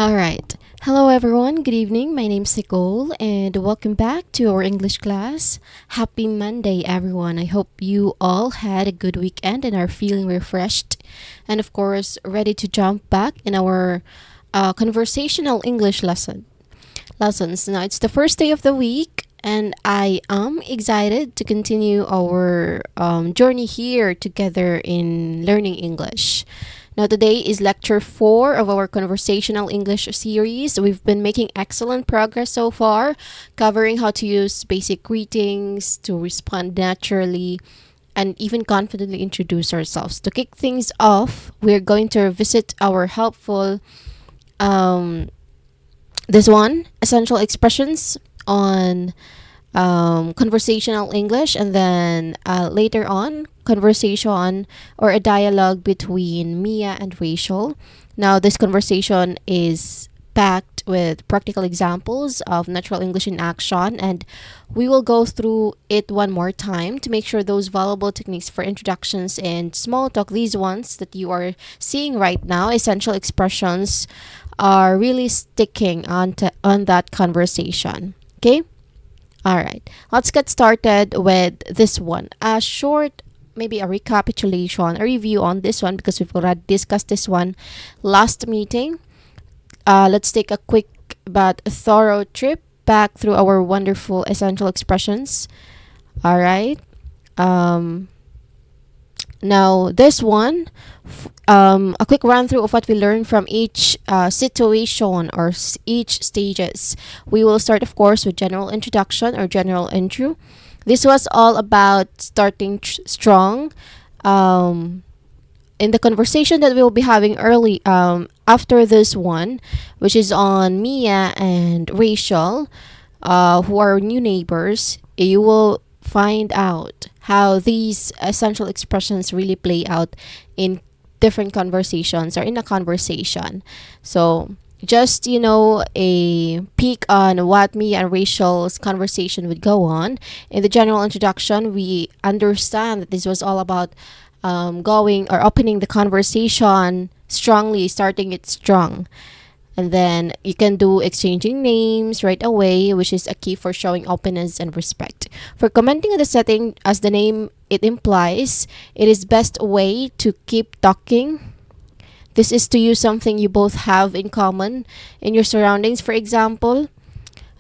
All right. Hello, everyone. Good evening. My name's Nicole, and welcome back to our English class. Happy Monday, everyone. I hope you all had a good weekend and are feeling refreshed, and of course, ready to jump back in our conversational English lessons. Now, it's the first day of the week, and I am excited to continue our journey here together in learning English. Now, today is lecture 4 of our conversational English series. We've been making excellent progress so far, covering how to use basic greetings to respond naturally and even confidently introduce ourselves. To kick things off, we're going to revisit our helpful um, this one essential expressions on conversational English, and then later on, conversation or a dialogue between Mia and Rachel. Now, this conversation is packed with practical examples of natural English in action, and we will go through it one more time to make sure those valuable techniques for introductions and small talk, these ones that you are seeing right now, essential expressions, are really sticking on that conversation. Okay? All right, let's get started with this one. A short, maybe a recapitulation, a review on this one because we've already discussed this one last meeting. Let's take a quick but thorough trip back through our wonderful essential expressions. All right. Um, Now, this one, a quick run through of what we learned from each situation or each stages. We will start, of course, with general introduction or general intro. This was all about starting strong. In the conversation that we will be having early after this one, which is on Mia and Rachel, who are new neighbors, you will find out how these essential expressions really play out in different conversations or in a conversation. So just a peek on what me and Rachel's conversation would go on. In the general introduction, we understand that this was all about going or opening the conversation strongly, starting it strong. And then you can do exchanging names right away, which is a key for showing openness and respect. For commenting on the setting, as the name it implies, it is best way to keep talking. This is to use something you both have in common in your surroundings, for example.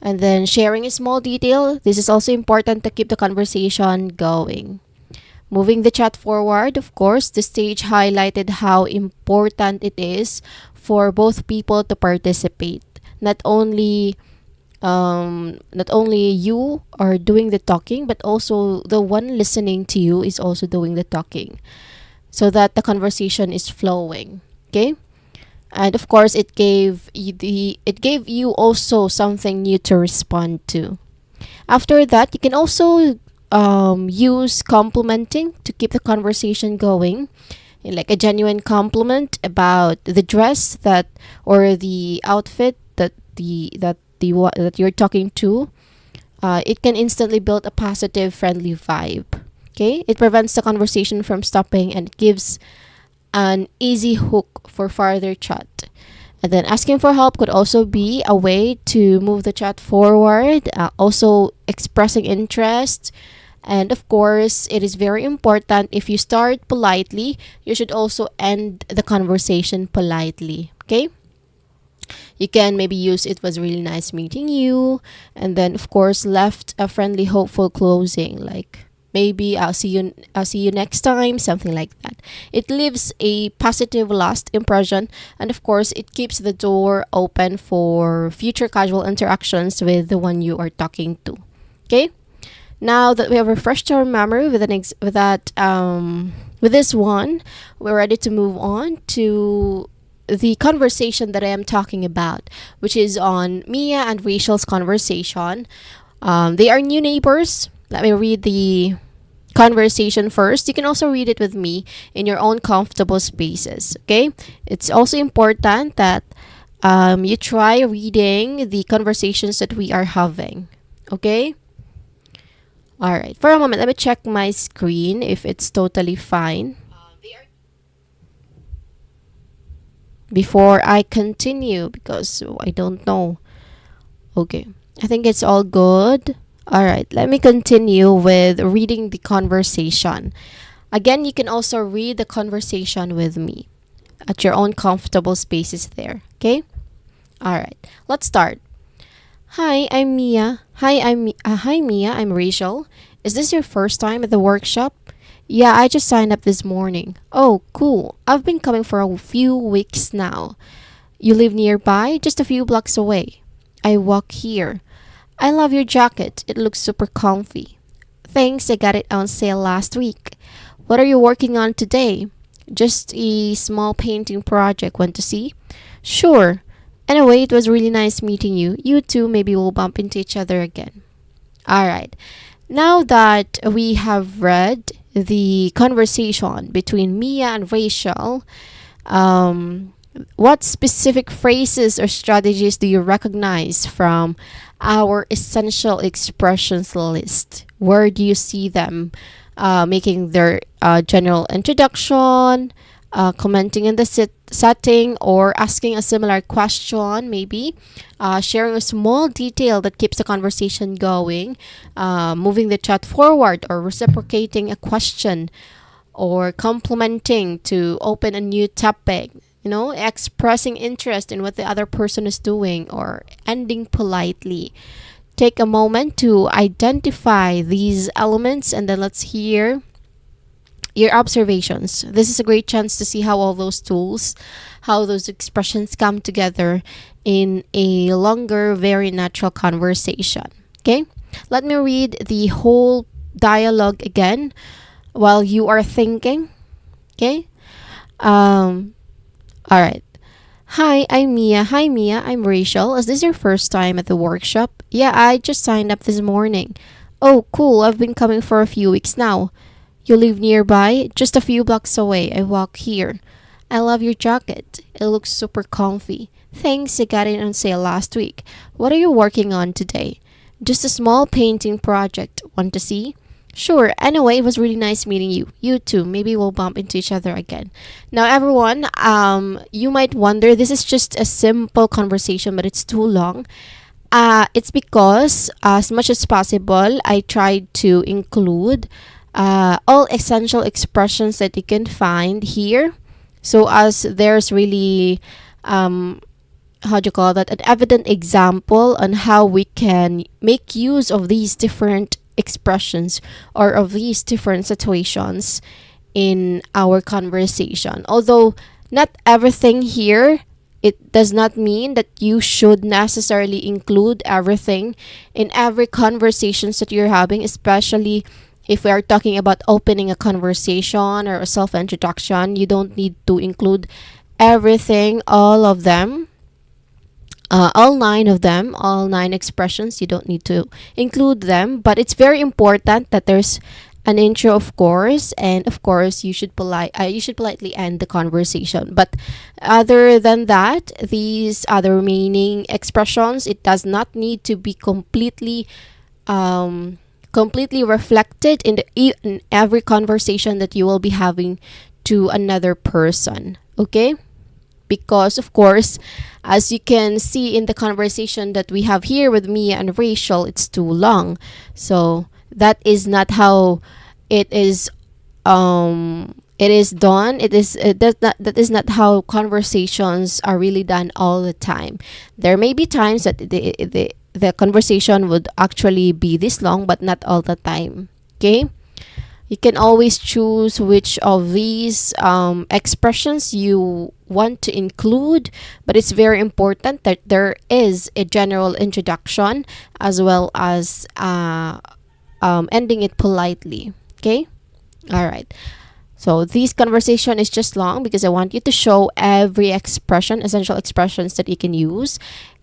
And then sharing a small detail. This is also important to keep the conversation going. Moving the chat forward, of course, the stage highlighted how important it is for both people to participate. Not only you are doing the talking, but also the one listening to you is also doing the talking, so that the conversation is flowing. Okay, and of course, it gave you also something new to respond to. After that, you can also use complimenting to keep the conversation going, like a genuine compliment about the dress that or the outfit that you're talking to. It can instantly build a positive, friendly vibe. Okay, it prevents the conversation from stopping and it gives an easy hook for further chat. And then asking for help could also be a way to move the chat forward, also expressing interest. And of course, it is very important, if you start politely, you should also end the conversation politely. Okay? You can maybe use "it was really nice meeting you," and then of course left a friendly, hopeful closing, like maybe I'll see you next time, something like that. It leaves a positive last impression, and of course it keeps the door open for future casual interactions with the one you are talking to. Okay? Now that we have refreshed our memory with this one, we're ready to move on to the conversation that I am talking about, which is on Mia and Rachel's conversation. They are new neighbors. Let me read the conversation first. You can also read it with me in your own comfortable spaces. Okay? It's also important that you try reading the conversations that we are having. Okay? All right. For a moment, let me check my screen if it's totally fine. before I continue because I don't know. Okay. I think it's all good. All right. Let me continue with reading the conversation. Again, you can also read the conversation with me at your own comfortable spaces there. Okay? All right. Let's start. Hi, I'm Mia. Hi Mia. I'm Rachel. Is this your first time at the workshop? Yeah, I just signed up this morning. Oh, cool. I've been coming for a few weeks now. You live nearby, just a few blocks away. I walk here. I love your jacket. It looks super comfy. Thanks, I got it on sale last week. What are you working on today? Just a small painting project. Want to see? Sure. Anyway, it was really nice meeting you. You too, maybe we'll bump into each other again. Alright. Now that we have read the conversation between Mia and Rachel, um, what specific phrases or strategies do you recognize from our essential expressions list? Where do you see them making their general introduction, commenting in the setting, or asking a similar question, maybe sharing a small detail that keeps the conversation going, moving the chat forward, or reciprocating a question, or complimenting to open a new topic, expressing interest in what the other person is doing, or ending politely. Take a moment to identify these elements and then let's hear your observations. This is a great chance to see how all those tools, how those expressions come together in a longer, very natural conversation. Okay? Let me read the whole dialogue again while you are thinking. Okay? Um, all right. Hi, I'm Mia. Hi, Mia. I'm Rachel. Is this your first time at the workshop? Yeah, I just signed up this morning. Oh, cool. I've been coming for a few weeks now. You live nearby? Just a few blocks away. I walk here. I love your jacket. It looks super comfy. Thanks, I got it on sale last week. What are you working on today? Just a small painting project. Want to see? Sure. Anyway, it was really nice meeting you. You too. Maybe we'll bump into each other again. Now, everyone, you might wonder this is just a simple conversation, but it's too long. It's because, as much as possible, I tried to include all essential expressions that you can find here. So, as there's really, how do you call that, an evident example on how we can make use of these different expressions or of these different situations in our conversation. Although not everything here, it does not mean that you should necessarily include everything in every conversations that you're having, especially if we are talking about opening a conversation or a self-introduction. You don't need to include everything, all of them, all nine of them, all nine expressions. You don't need to include them, but it's very important that there's an intro, of course, and of course you should politely end the conversation. But other than that, these other remaining expressions, it does not need to be completely reflected in every conversation that you will be having to another person. Okay? Because of course, as you can see in the conversation that we have here with Mia and Rachel, it's too long. So that is not how it is done. That is not how conversations are really done all the time. There may be times that the conversation would actually be this long, but not all the time. Okay? You can always choose which of these expressions you want to include, but it's very important that there is a general introduction as well as ending it politely. Okay? All right. So this conversation is just long because I want you to show every expression, essential expressions that you can use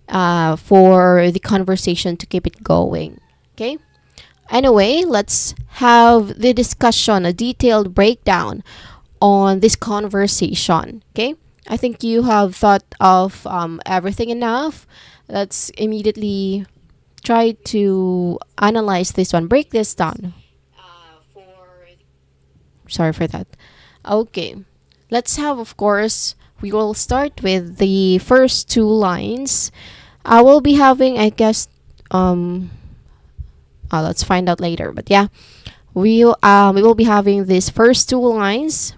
for the conversation to keep it going. Okay? Anyway, let's have the discussion, a detailed breakdown on this conversation. Okay? I think you have thought of everything enough. Let's immediately try to analyze this one, break this down. Sorry for that. Okay. Let's have, of course, we will start with the first two lines. I will be having, I guess, let's find out later. But yeah, we will be having these first two lines.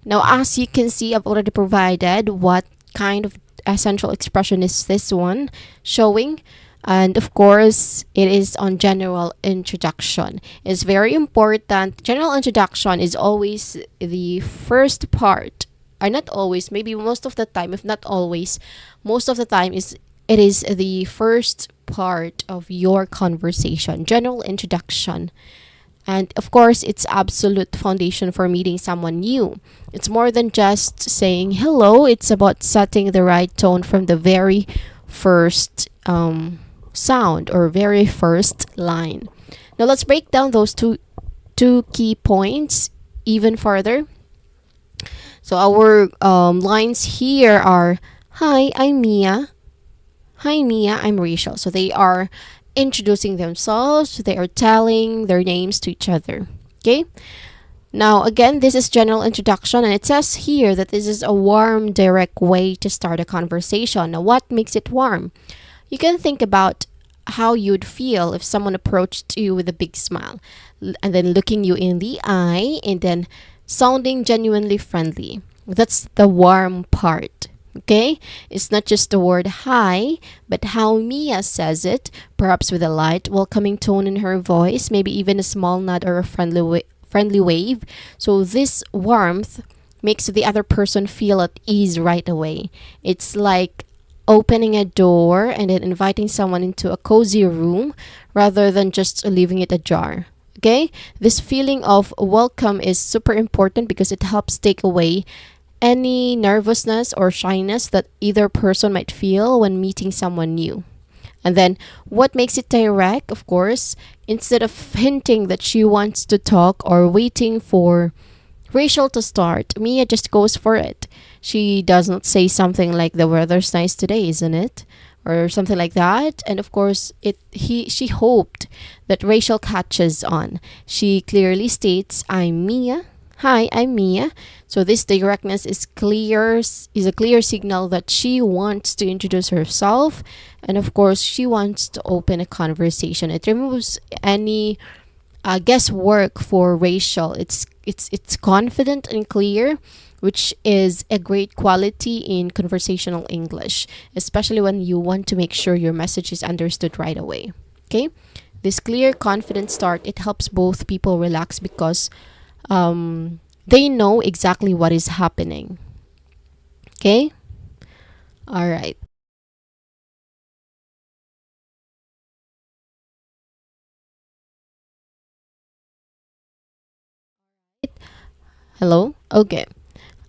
Now, as you can see, I've already provided what kind of essential expression is this one showing. And of course, it is on general introduction. It's very important. General introduction is always the first part, or not always, maybe most of the time, if not always, most of the time it is the first part of your conversation. General introduction. And of course, it's absolute foundation for meeting someone new. It's more than just saying hello. It's about setting the right tone from the very first sound or very first line. Now let's break down those two key points even further. So our lines here are, "Hi, I'm Mia. Hi, Mia, I'm Rachel." So they are introducing themselves, they are telling their names to each other. Okay? Now, again, this is general introduction, and it says here that this is a warm, direct way to start a conversation. Now, what makes it warm? You can think about how you'd feel if someone approached you with a big smile and then looking you in the eye and then sounding genuinely friendly. That's the warm part. Okay? It's not just the word hi, but how Mia says it, perhaps with a light, welcoming tone in her voice, maybe even a small nod or a friendly wave. So this warmth makes the other person feel at ease right away. It's like opening a door and then inviting someone into a cozy room rather than just leaving it ajar. Okay? This feeling of welcome is super important because it helps take away any nervousness or shyness that either person might feel when meeting someone new. And then what makes it direct, of course, instead of hinting that she wants to talk or waiting for Rachel to start, Mia just goes for it. She does not say something like the weather's nice today, isn't it? Or something like that. And of course, she hoped that Rachel catches on. She clearly states, "I'm Mia. Hi, I'm Mia." So this directness is a clear signal that she wants to introduce herself, and of course she wants to open a conversation. It removes any guesswork for Rachel. It's confident and clear, which is a great quality in conversational English, especially when you want to make sure your message is understood right away. Okay, this clear, confident start, it helps both people relax because they know exactly what is happening. Okay? All right. Hello? Okay.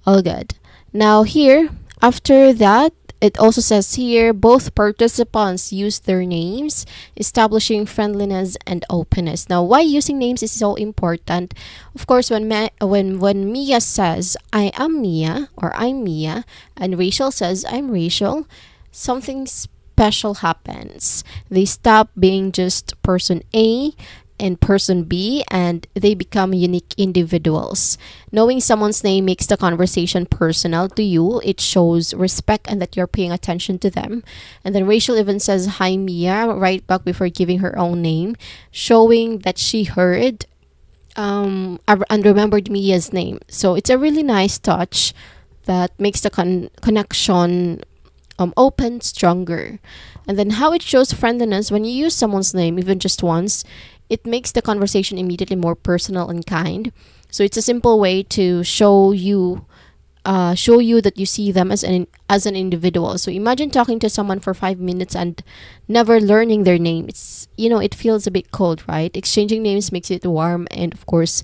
All good. Now, here, after that, it also says here both participants use their names, establishing friendliness and openness. Now, why using names is so important? Of course, when Mia says I am Mia or I'm Mia, and Rachel says I'm Rachel, something special happens. They stop being just person A and person B, and they become unique individuals. Knowing someone's name makes the conversation personal to you. It shows respect and that you're paying attention to them. And then Rachel even says hi Mia right back before giving her own name, showing that she heard and remembered Mia's name. So it's a really nice touch that makes the connection open stronger. And then how it shows friendliness: when you use someone's name even just once, it makes the conversation immediately more personal and kind. So it's a simple way to show you that you see them as an individual. So imagine talking to someone for 5 minutes and never learning their name. It feels a bit cold, right? Exchanging names makes it warm and of course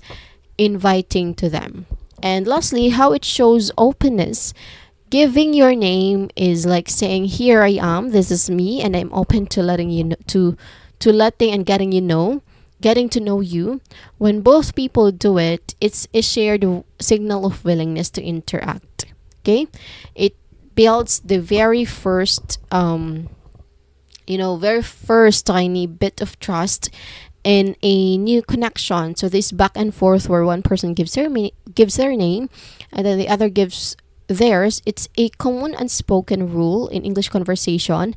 inviting to them. And lastly, how it shows openness. Giving your name is like saying, "Here I am. This is me, and I'm open to letting you know, to letting and getting to know you." When both people do it, it's a shared signal of willingness to interact. Okay, it builds the very first tiny bit of trust in a new connection. So this back and forth where one person gives their name, and then the other gives theirs, it's a common unspoken rule in English conversation.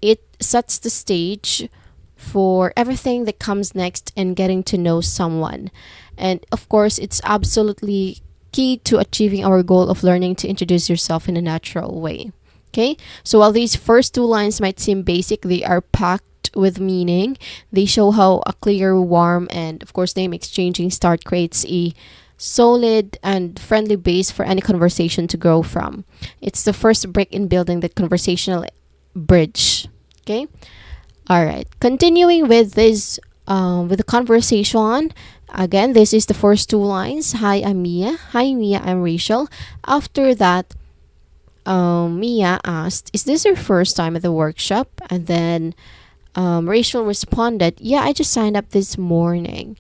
It sets the stage for everything that comes next in getting to know someone. And of course, it's absolutely key to achieving our goal of learning to introduce yourself in a natural way. Okay, so while these first two lines might seem basic, they are packed with meaning. They show how a clear, warm, and of course, name exchanging start creates a solid and friendly base for any conversation to grow from. It's the first brick in building the conversational bridge. Okay, all right. Continuing with the conversation. Again, this is the first two lines. Hi, I'm Mia. Hi, Mia. I'm Rachel. After that, Mia asked, "Is this your first time at the workshop?" And then Rachel responded, "Yeah, I just signed up this morning."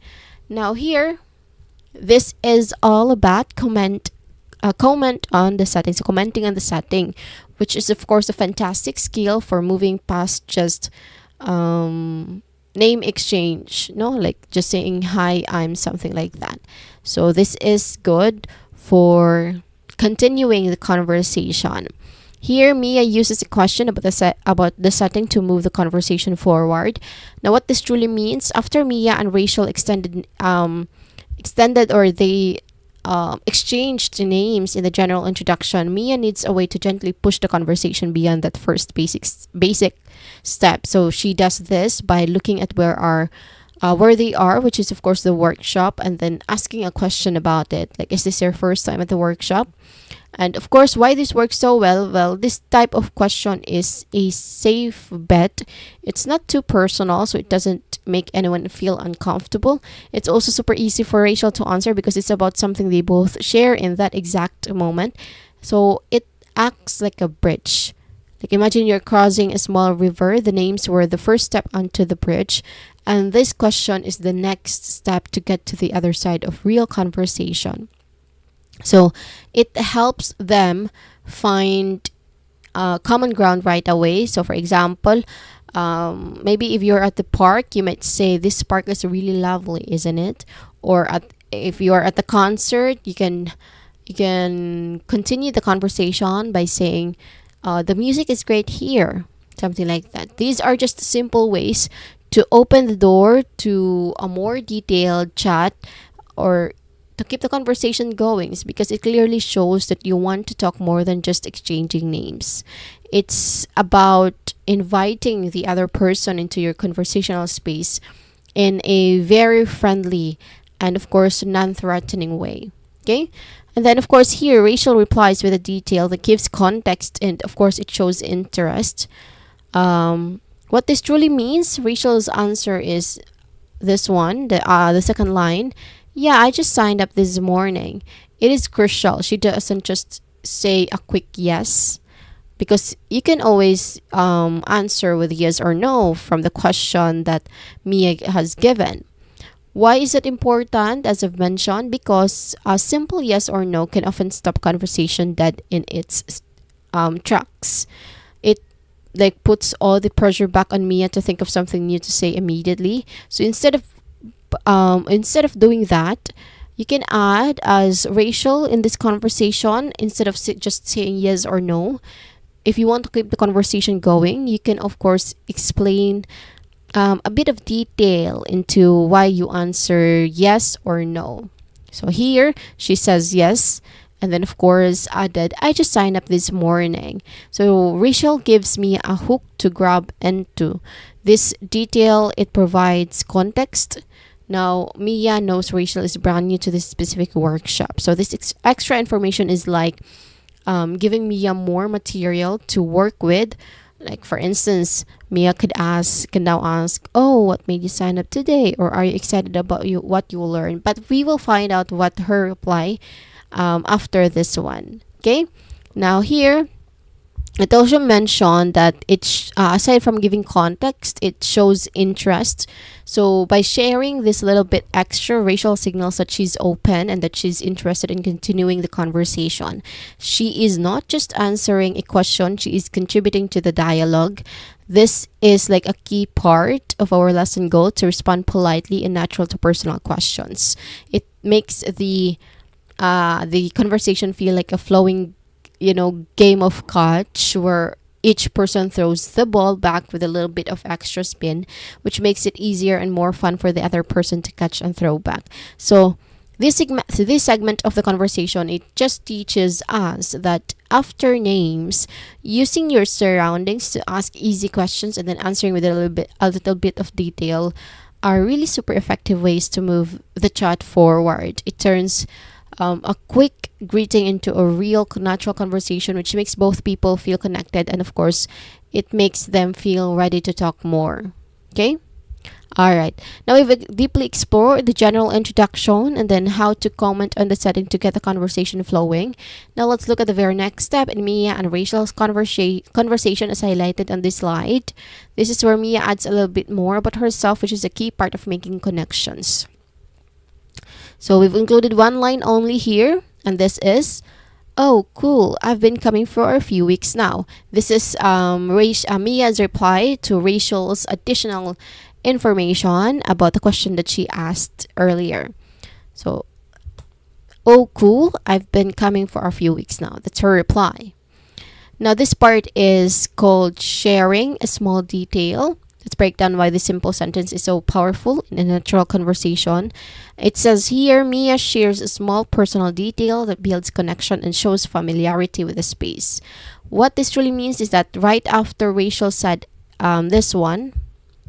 Now here, this is all about comment on the setting. So commenting on the setting, which is of course a fantastic skill for moving past just name exchange, no, like just saying hi, I'm something like that. So this is good for continuing the conversation. Here, Mia uses a question about the setting to move the conversation forward. Now, what this truly means, after Mia and Rachel extended or they exchanged names in the general introduction, Mia needs a way to gently push the conversation beyond that first basic step. So she does this by looking at where they are, which is of course the workshop, and then asking a question about it, like, is this your first time at the workshop? And of course, why this works so well? Well, this type of question is a safe bet. It's not too personal, so it doesn't make anyone feel uncomfortable. It's also super easy for Rachel to answer because it's about something they both share in that exact moment. So it acts like a bridge. Like imagine you're crossing a small river. The names were the first step onto the bridge, and this question is the next step to get to the other side of real conversation. So it helps them find common ground right away. So, for example, maybe if you're at the park, you might say, "This park is really lovely, isn't it?" Or if you are at the concert, you can continue the conversation by saying, "The music is great here," something like that. These are just simple ways to open the door to a more detailed chat or to keep the conversation going, is because it clearly shows that you want to talk more than just exchanging names. It's about inviting the other person into your conversational space in a very friendly and, of course, non-threatening way. Okay? And then, of course, here Rachel replies with a detail that gives context and, of course, it shows interest. What this truly means, Rachel's answer is this one, the second line. "Yeah, I just signed up this morning." It is crucial. She doesn't just say a quick yes, because you can always answer with yes or no from the question that Mia has given. Why is it important? As I've mentioned, because a simple yes or no can often stop conversation dead in its tracks. It like puts all the pressure back on Mia to think of something new to say immediately. So instead of doing that, you can add as Rachel in this conversation, instead of just saying yes or no. If you want to keep the conversation going, you can of course explain a bit of detail into why you answer yes or no. So here she says yes, and then of course added, "I just signed up this morning." So Rachel gives me a hook to grab into. This detail, it provides context. Now, Mia knows Rachel is brand new to this specific workshop. So this extra information is like giving Mia more material to work with. Like for instance, Mia can now ask, "Oh, what made you sign up today?" Or, "Are you excited about what you will learn?" But we will find out what her reply after this one. Okay. Now here, it also mentioned that aside from giving context, it shows interest. So by sharing this little bit extra, Rachel signals that she's open and that she's interested in continuing the conversation. She is not just answering a question, she is contributing to the dialogue. This is like a key part of our lesson goal, to respond politely and natural to personal questions. It makes the conversation feel like a flowing game of catch where each person throws the ball back with a little bit of extra spin, which makes it easier and more fun for the other person to catch and throw back. So this segment of the conversation, it just teaches us that after names, using your surroundings to ask easy questions and then answering with a little bit of detail are really super effective ways to move the chat forward. It turns a quick greeting into a real natural conversation, which makes both people feel connected, and of course, it makes them feel ready to talk more. Okay? All right. Now we've deeply explored the general introduction and then how to comment on the setting to get the conversation flowing. Now let's look at the very next step in Mia and Rachel's conversation as highlighted on this slide. This is where Mia adds a little bit more about herself, which is a key part of making connections. So we've included one line only here, and this is, "Oh, cool. I've been coming for a few weeks now." This is Mia's reply to Rachel's additional information about the question that she asked earlier. So, "Oh, cool. I've been coming for a few weeks now." That's her reply. Now, this part is called sharing a small detail. Let's break down why this simple sentence is so powerful in a natural conversation. It says here, Mia shares a small personal detail that builds connection and shows familiarity with the space. What this really means is that right after Rachel said this one,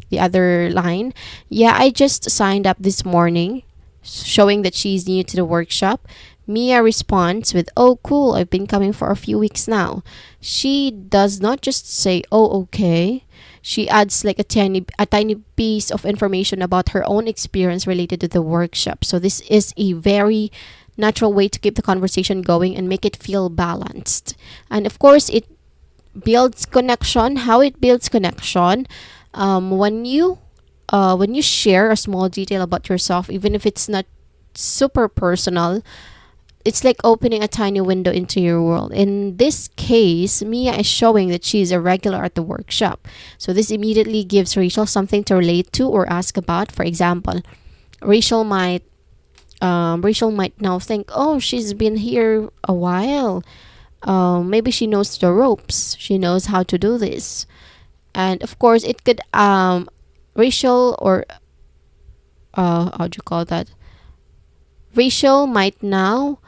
the other line, "Yeah, I just signed up this morning," showing that she's new to the workshop, Mia responds with, "Oh, cool, I've been coming for a few weeks now." She does not just say, "Oh, okay." She adds like a tiny piece of information about her own experience related to the workshop. So this is a very natural way to keep the conversation going and make it feel balanced. And of course, it builds connection. How it builds connection, when you share a small detail about yourself, even if it's not super personal, it's like opening a tiny window into your world. In this case, Mia is showing that she is a regular at the workshop. So this immediately gives Rachel something to relate to or ask about. For example, Rachel might now think, "Oh, she's been here a while. Maybe she knows the ropes. She knows how to do this." And of course, it could Rachel or how do you call that? Rachel might now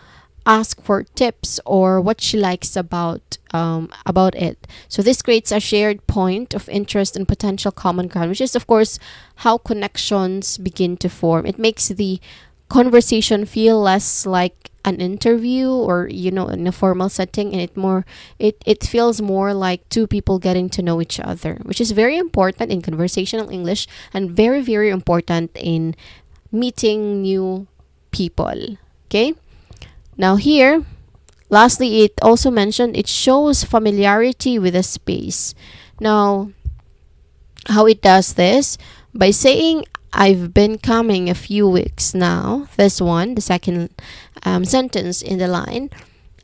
ask for tips or what she likes about it. So this creates a shared point of interest and potential common ground, which is of course how connections begin to form. It makes the conversation feel less like an interview or in a formal setting, and it feels more like two people getting to know each other, which is very important in conversational English and very, very important in meeting new people. Okay? Now here, lastly, it also mentioned it shows familiarity with a space. Now, how it does this? By saying, "I've been coming a few weeks now." This one, the second sentence in the line.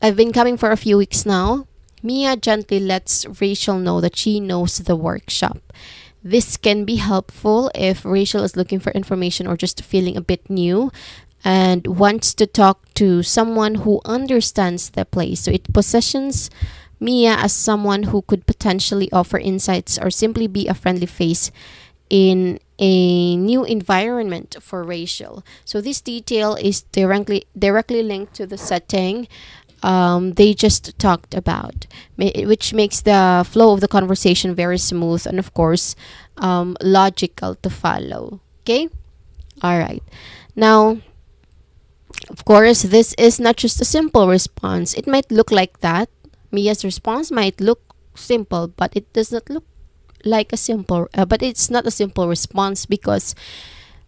"I've been coming for a few weeks now." Mia gently lets Rachel know that she knows the workshop. This can be helpful if Rachel is looking for information or just feeling a bit new and wants to talk to someone who understands the place. So it positions Mia as someone who could potentially offer insights or simply be a friendly face in a new environment for Rachel. So this detail is directly linked to the setting they just talked about, which makes the flow of the conversation very smooth and of course logical to follow. Okay? All right. Now, of course, this is not just a simple response. It might look like that. Mia's response might look simple, but it does not look like a simple. But it's not a simple response because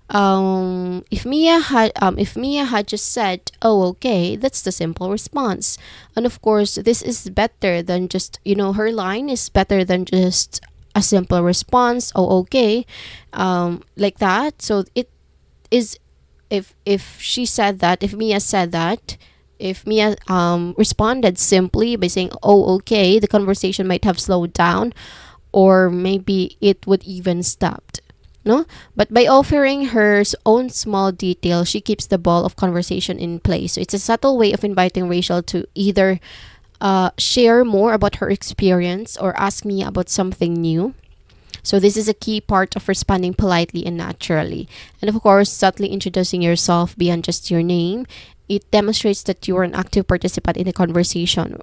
if Mia had just said, "Oh, okay," that's the simple response. And of course, this is better than just her line is better than just a simple response. "Oh, okay," like that. So it is. If she said that, if Mia said that, if Mia responded simply by saying, "Oh, okay," the conversation might have slowed down, or maybe it would even stopped. No, but by offering her own small detail, she keeps the ball of conversation in place. So it's a subtle way of inviting Rachel to either share more about her experience or ask me about something new. So this is a key part of responding politely and naturally. And of course, subtly introducing yourself beyond just your name. It demonstrates that you are an active participant in the conversation.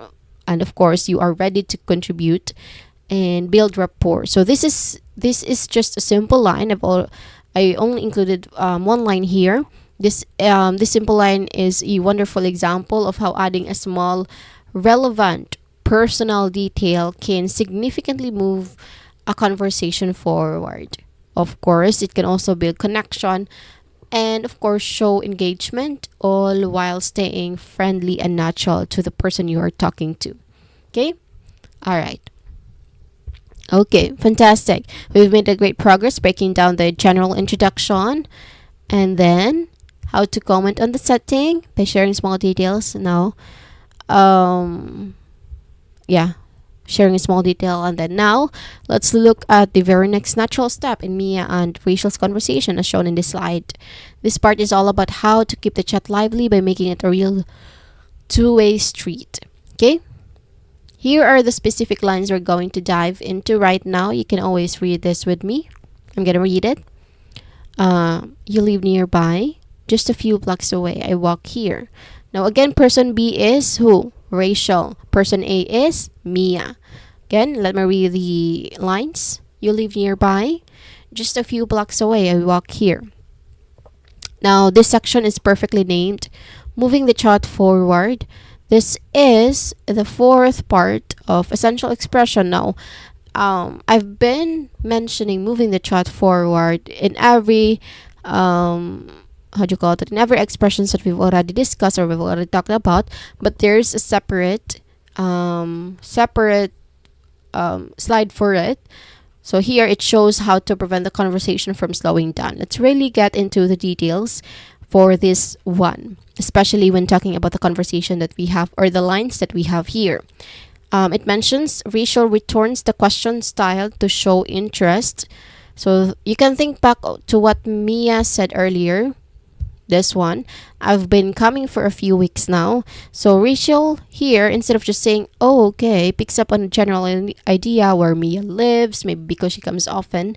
And of course, you are ready to contribute and build rapport. So this is just a simple line. I only included one line here. This simple line is a wonderful example of how adding a small, relevant, personal detail can significantly move a conversation forward. Of course, it can also build connection and, of course, show engagement, all while staying friendly and natural to the person you are talking to. Okay? All right. Okay, fantastic. We've made a great progress breaking down the general introduction and then how to comment on the setting by sharing small details. Now, um, yeah, sharing a small detail. And then now, let's look at the very next natural step in Mia and Rachel's conversation as shown in this slide. This part is all about how to keep the chat lively by making it a real two-way street. Okay? Here are the specific lines we're going to dive into right now. You can always read this with me. I'm going to read it. You live nearby, just a few blocks away. I walk here. Now again, person B is who? Rachel. Person A is Mia. Again, let me read the lines. You live nearby, just a few blocks away. I walk here. Now this section is perfectly named Moving the Chat Forward. This is the fourth part of essential expression. Now, I've been mentioning moving the chat forward in every how do you call it? In every expressions that we've already discussed or we've already talked about, but there's a separate slide for it. So here it shows how to prevent the conversation from slowing down. Let's really get into the details for this one, especially when talking about the conversation that we have or the lines that we have here. It mentions Rachel returns the question style to show interest. So you can think back to what Mia said earlier. This one, I've been coming for a few weeks now. So Rachel here, instead of just saying, oh, okay, picks up on a general idea where Mia lives, maybe because she comes often.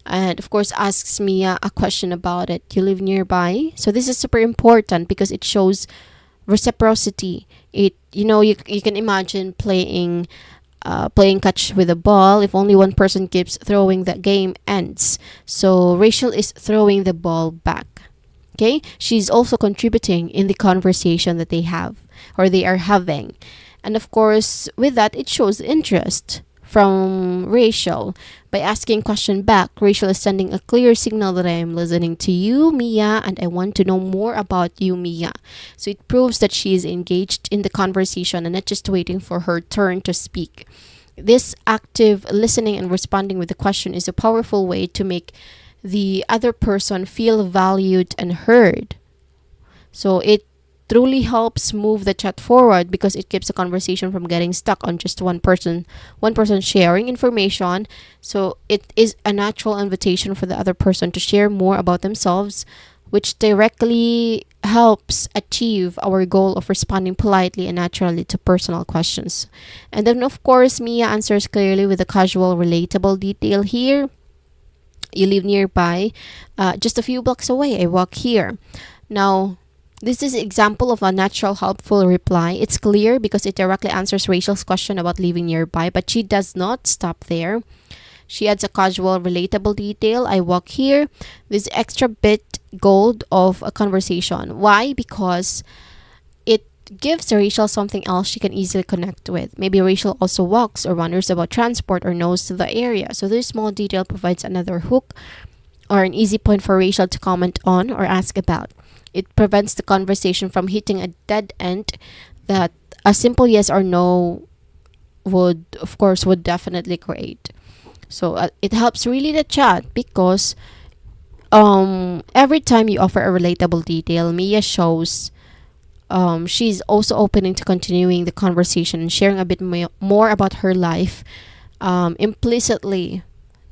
And of course asks Mia a question about it. You live nearby? So this is super important because it shows reciprocity. You can imagine playing catch with a ball. If only one person keeps throwing, the game ends. So Rachel is throwing the ball back. Okay? She's also contributing in the conversation that they have or they are having. And of course, with that, it shows interest from Rachel. By asking question back, Rachel is sending a clear signal that I am listening to you, Mia, and I want to know more about you, Mia. So it proves that she is engaged in the conversation and not just waiting for her turn to speak. This active listening and responding with the question is a powerful way to make the other person feel valued and heard. So it truly helps move the chat forward because it keeps the conversation from getting stuck on just one person sharing information. So it is a natural invitation for the other person to share more about themselves, which directly helps achieve our goal of responding politely and naturally to personal questions. And then of course Mia answers clearly with a casual relatable detail here. You live nearby, just a few blocks away. I walk here. Now this is an example of a natural, helpful reply. It's clear because it directly answers Rachel's question about living nearby, but she does not stop there. She adds a casual, relatable detail. I walk here. This extra bit gold of a conversation. Why? Because it gives Rachel something else she can easily connect with. Maybe Rachel also walks or wonders about transport or knows the area. So this small detail provides another hook or an easy point for Rachel to comment on or ask about. It prevents the conversation from hitting a dead end that a simple yes or no would definitely create. So it helps really the chat because every time you offer a relatable detail, Mia shows she's also opening to continuing the conversation and sharing a bit more about her life implicitly.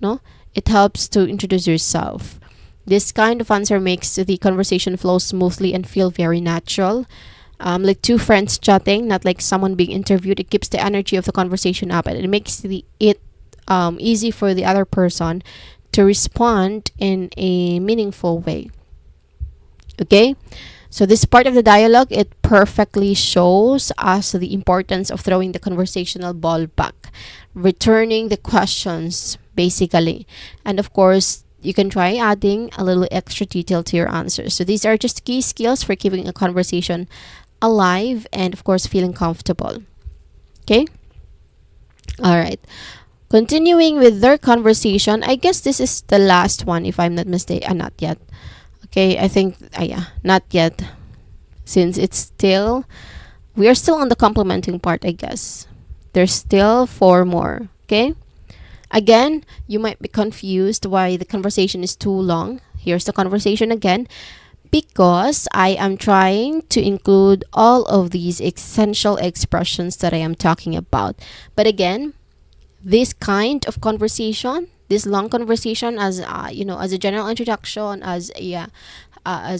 No, it helps to introduce yourself. This kind of answer makes the conversation flow smoothly and feel very natural. like two friends chatting, not like someone being interviewed. It keeps the energy of the conversation up, and it makes it easy for the other person to respond in a meaningful way. Okay, so this part of the dialogue, it perfectly shows us the importance of throwing the conversational ball back, returning the questions basically, and of course you can try adding a little extra detail to your answers. So these are just key skills for keeping a conversation alive and of course feeling comfortable. Okay, all right, continuing with their conversation. I guess this is the last one if I'm not mistaken. Not yet. Okay, I think yeah, not yet, since it's still, we are still on the complimenting part. I guess there's still four more. Okay, again, you might be confused why the conversation is too long. Here's the conversation again, because I am trying to include all of these essential expressions that I am talking about. But again, this kind of conversation, this long conversation, as as a general introduction, as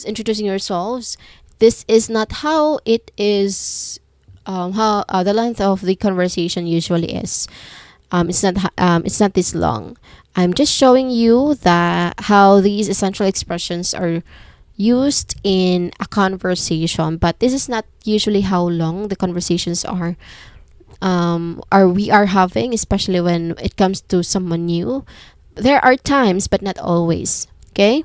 introducing yourselves, this is not how it is. How the length of the conversation usually is. It's not this long. I'm just showing you that how these essential expressions are used in a conversation, but this is not usually how long the conversations are we are having, especially when it comes to someone new. There are times, but not always. Okay,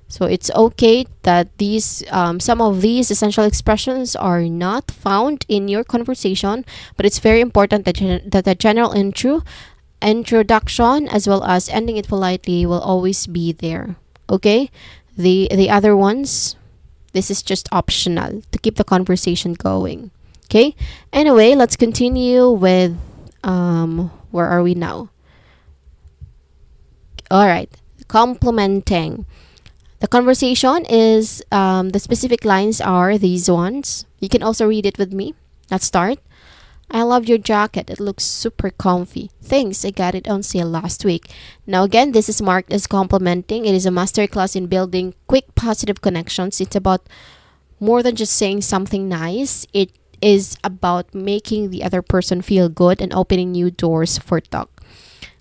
so it's okay that these some of these essential expressions are not found in your conversation, but it's very important that that the general introduction as well as ending it politely will always be there. Okay, the other ones, this is just optional to keep the conversation going. Okay, anyway, let's continue with where are we now? All right, complimenting. The conversation is the specific lines are these ones. You can also read it with me. Let's start. I love your jacket. It looks super comfy. Thanks, I got it on sale last week. Now, again, this is marked as complimenting. It is a masterclass in building quick positive connections. It's about more than just saying something nice. It is about making the other person feel good and opening new doors for talk.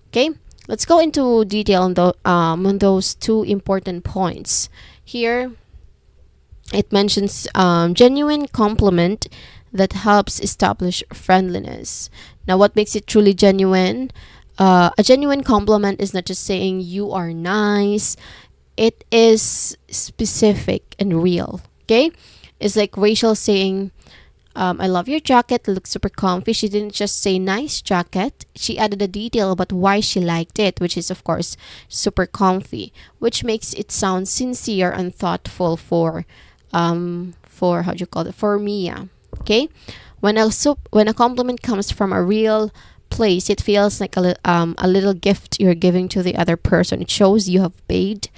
Okay, let's go into detail on those two important points. Here, it mentions genuine compliment that helps establish friendliness. Now, what makes it truly genuine? A genuine compliment is not just saying you are nice. It is specific and real. Okay, it's like Rachel saying, I love your jacket. It looks super comfy. She didn't just say nice jacket. She added a detail about why she liked it, which is of course super comfy, which makes it sound sincere and thoughtful for how do you call it, for Mia. Okay, when a compliment comes from a real place, it feels like a little gift you're giving to the other person. It shows you have paid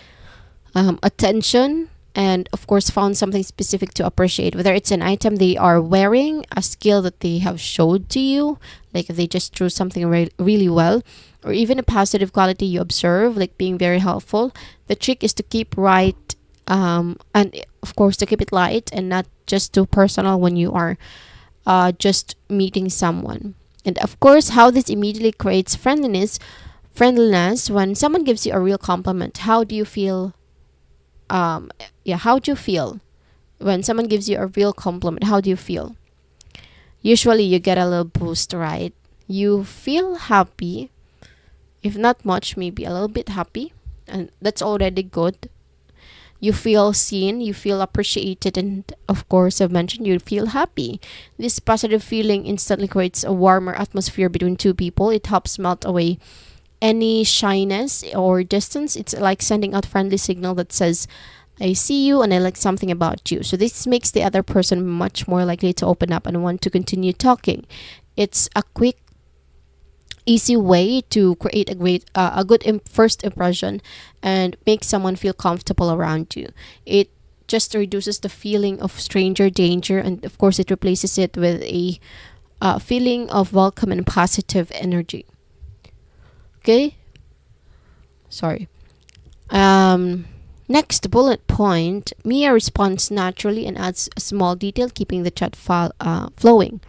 attention and of course found something specific to appreciate, whether it's an item they are wearing, a skill that they have showed to you, like if they just drew something really well, or even a positive quality you observe, like being very helpful. The trick is to keep right and of course to keep it light and not just too personal when you are just meeting someone. And of course, how this immediately creates friendliness when someone gives you a real compliment. How do you feel? How do you feel when someone gives you a real compliment? How do you feel? Usually you get a little boost, right? You feel happy, if not much, maybe a little bit happy, and that's already good. You feel seen, you feel appreciated, and of course, I've mentioned you feel happy. This positive feeling instantly creates a warmer atmosphere between two people. It helps melt away any shyness or distance. It's like sending out friendly signal that says, I see you and I like something about you. So this makes the other person much more likely to open up and want to continue talking. It's a quick, easy way to create a good first impression and make someone feel comfortable around you. It just reduces the feeling of stranger danger, and of course it replaces it with a feeling of welcome and positive energy. Okay, sorry. Next bullet point, Mia responds naturally and adds a small detail, keeping the chat flowing.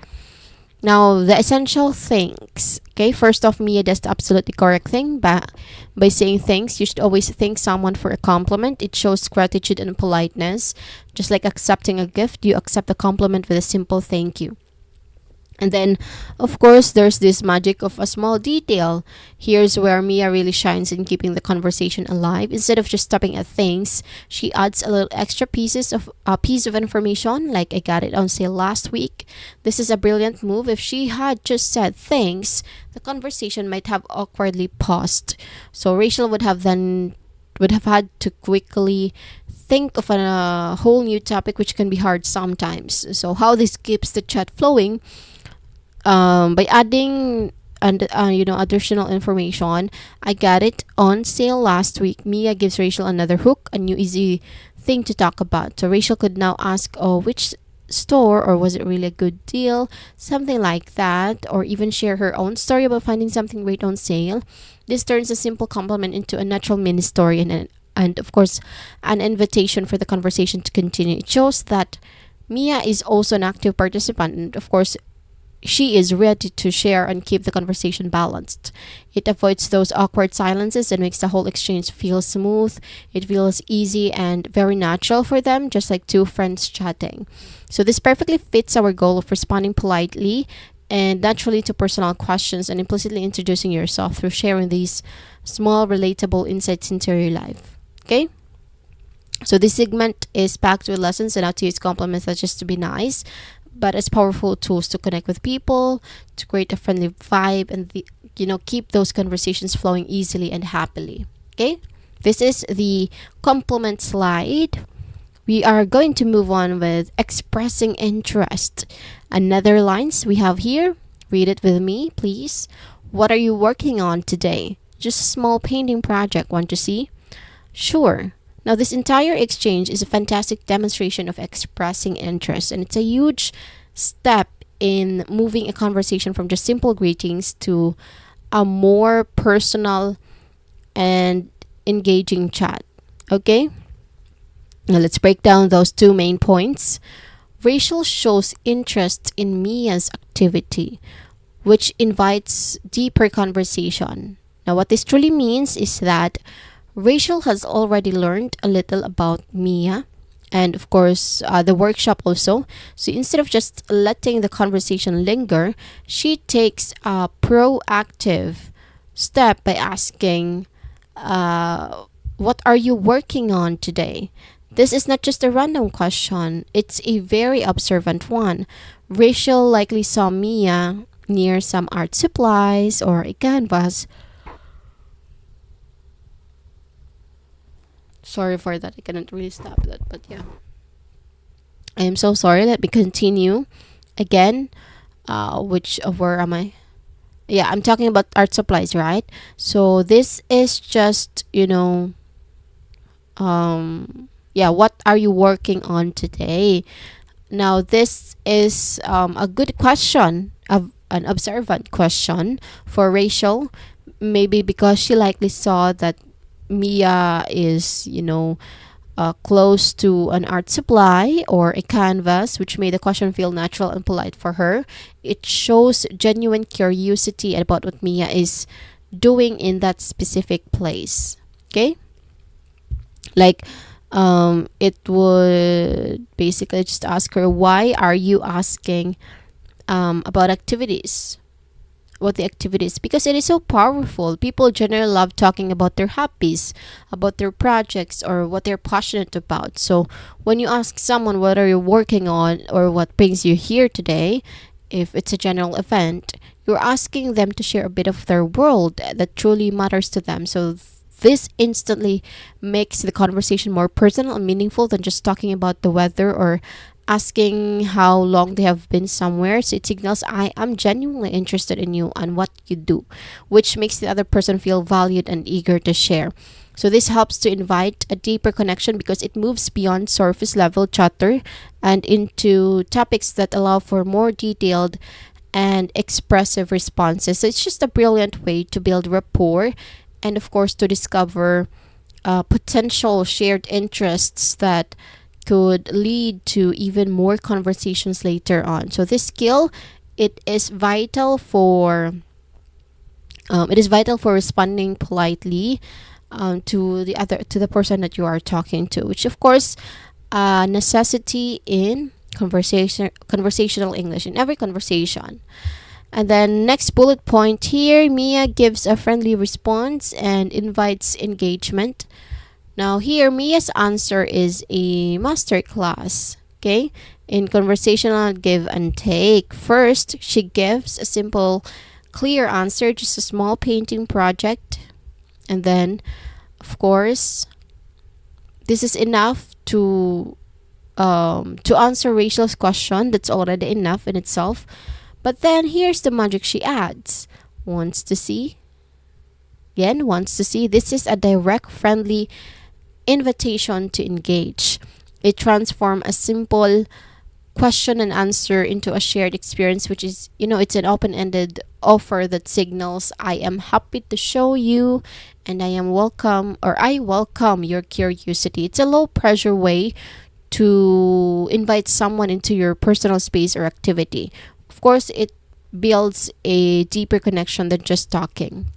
Now, the essential things. Okay, first off, Mia does the absolutely correct thing by saying thanks. You should always thank someone for a compliment. It shows gratitude and politeness. Just like accepting a gift, you accept a compliment with a simple thank you. And then, of course, there's this magic of a small detail. Here's where Mia really shines in keeping the conversation alive. Instead of just stopping at things, she adds a little extra pieces of a piece of information, like I got it on sale last week. This is a brilliant move. If she had just said thanks, the conversation might have awkwardly paused. So Rachel would have had to quickly think of a whole new topic, which can be hard sometimes. So how this keeps the chat flowing, by adding and additional information. I got it on sale last week. Mia gives Rachel another hook, a new easy thing to talk about. So Rachel could now ask, oh, which store, or was it really a good deal, something like that, or even share her own story about finding something great on sale. This turns a simple compliment into a natural mini story, and of course an invitation for the conversation to continue. It shows that Mia is also an active participant, and of course she is ready to share and keep the conversation balanced. It avoids those awkward silences and makes the whole exchange feel smooth. It feels easy and very natural for them, just like two friends chatting. So this perfectly fits our goal of responding politely and naturally to personal questions and implicitly introducing yourself through sharing these small relatable insights into your life. Okay? So this segment is packed with lessons and how to use compliments not just to be nice, but as powerful tools to connect with people, to create a friendly vibe, and keep those conversations flowing easily and happily. Okay, this is the compliment slide. We are going to move on with expressing interest. Another lines we have here. Read it with me, please. What are you working on today? Just a small painting project. Want to see? Sure. Now, this entire exchange is a fantastic demonstration of expressing interest, and it's a huge step in moving a conversation from just simple greetings to a more personal and engaging chat. Okay? Now, let's break down those two main points. Rachel shows interest in Mia's activity, which invites deeper conversation. Now, what this truly means is that Rachel has already learned a little about Mia and, of course, the workshop also. So instead of just letting the conversation linger, she takes a proactive step by asking, what are you working on today? This is not just a random question, it's a very observant one. Rachel likely saw Mia near some art supplies or a canvas. Sorry for that. I cannot really stop that, but yeah. I am so sorry. Let me continue again. Where am I? Yeah, I'm talking about art supplies, right? So this is just, what are you working on today? Now, this is a good question, an observant question for Rachel, maybe because she likely saw that Mia is, close to an art supply or a canvas, which made the question feel natural and polite for her. It shows genuine curiosity about what Mia is doing in that specific place. Okay? Like, it would basically just ask her, why are you asking about activities? What the activities, because it is so powerful. People generally love talking about their hobbies, about their projects, or what they're passionate about. So when you ask someone what are you working on or what brings you here today, if it's a general event, you're asking them to share a bit of their world that truly matters to them. So this instantly makes the conversation more personal and meaningful than just talking about the weather or asking how long they have been somewhere. So it signals, I am genuinely interested in you and what you do, which makes the other person feel valued and eager to share. So this helps to invite a deeper connection because it moves beyond surface level chatter and into topics that allow for more detailed and expressive responses. So it's just a brilliant way to build rapport and, of course, to discover potential shared interests that could lead to even more conversations later on. So this skill, it is vital for responding politely to the person that you are talking to, which of course necessity in conversational English in every conversation. And then next bullet point here, Mia gives a friendly response and invites engagement. Now here, Mia's answer is a master class. Okay, in conversational give and take. First, she gives a simple, clear answer, just a small painting project, and then, of course, this is enough to answer Rachel's question. That's already enough in itself. But then here's the magic she adds. Wants to see? Again, wants to see. This is a direct, friendly invitation to engage. It transforms a simple question and answer into a shared experience, which is, it's an open-ended offer that signals I am happy to show you and I welcome your curiosity. It's a low pressure way to invite someone into your personal space or activity. Of course, it builds a deeper connection than just talking.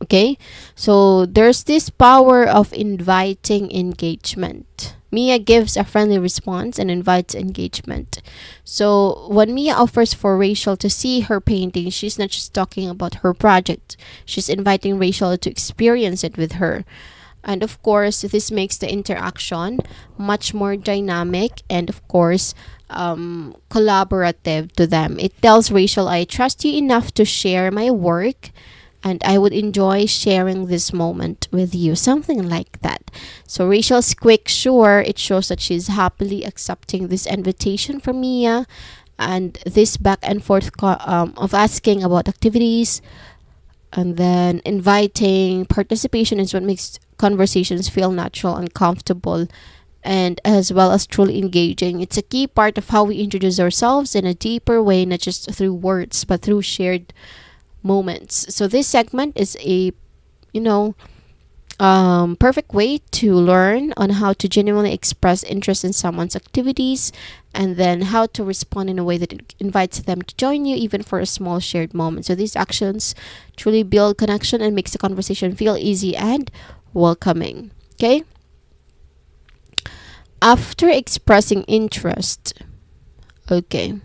Okay, so there's this power of inviting engagement. Mia gives a friendly response and invites engagement. So when Mia offers for Rachel to see her painting, she's not just talking about her project. She's inviting Rachel to experience it with her. And of course, this makes the interaction much more dynamic and, of course, collaborative to them. It tells Rachel, I trust you enough to share my work and I would enjoy sharing this moment with you. Something like that. So Rachel's quick sure, it shows that she's happily accepting this invitation from Mia. And this back and forth of asking about activities and then inviting participation is what makes conversations feel natural and comfortable, and as well as truly engaging. It's a key part of how we introduce ourselves in a deeper way, not just through words, but through shared moments. So this segment is a, perfect way to learn on how to genuinely express interest in someone's activities and then how to respond in a way that it invites them to join you even for a small shared moment. So these actions truly build connection and makes the conversation feel easy and welcoming. Okay? After expressing interest, okay.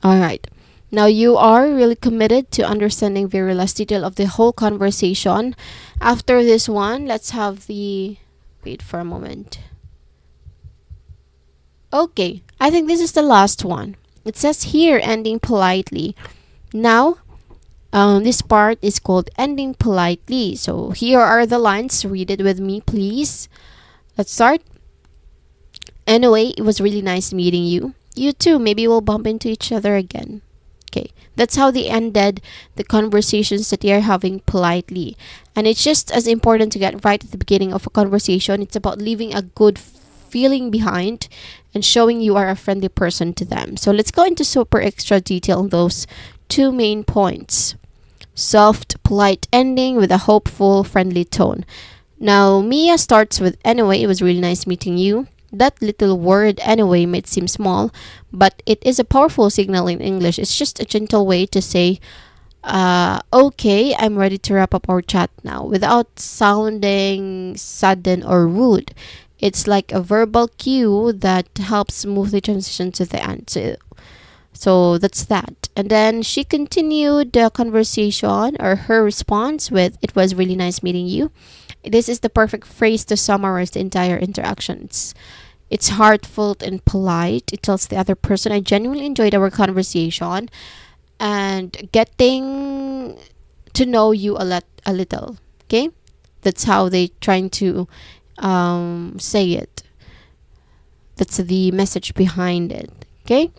All right. Now you are really committed to understanding very last detail of the whole conversation. After this one, let's have the wait for a moment. Okay, I think this is the last one. It says here ending politely. Now, this part is called ending politely. So here are the lines. Read it with me, please. Let's start. Anyway, it was really nice meeting you. You too. Maybe we'll bump into each other again. Okay, that's how they ended the conversations that they are having politely. And it's just as important to get right at the beginning of a conversation. It's about leaving a good feeling behind and showing you are a friendly person to them. So let's go into super extra detail on those two main points. Soft, polite ending with a hopeful, friendly tone. Now, Mia starts with, anyway, it was really nice meeting you. That little word anyway might seem small, but it is a powerful signal in English. It's just a gentle way to say, okay, I'm ready to wrap up our chat now without sounding sudden or rude. It's like a verbal cue that helps smoothly transition to the end. So that's that. And then she continued the conversation or her response with, it was really nice meeting you. This is the perfect phrase to summarize the entire interaction. It's heartfelt and polite. It tells the other person, I genuinely enjoyed our conversation and getting to know you a little. Okay? That's how they trying to say it. That's the message behind it. Okay?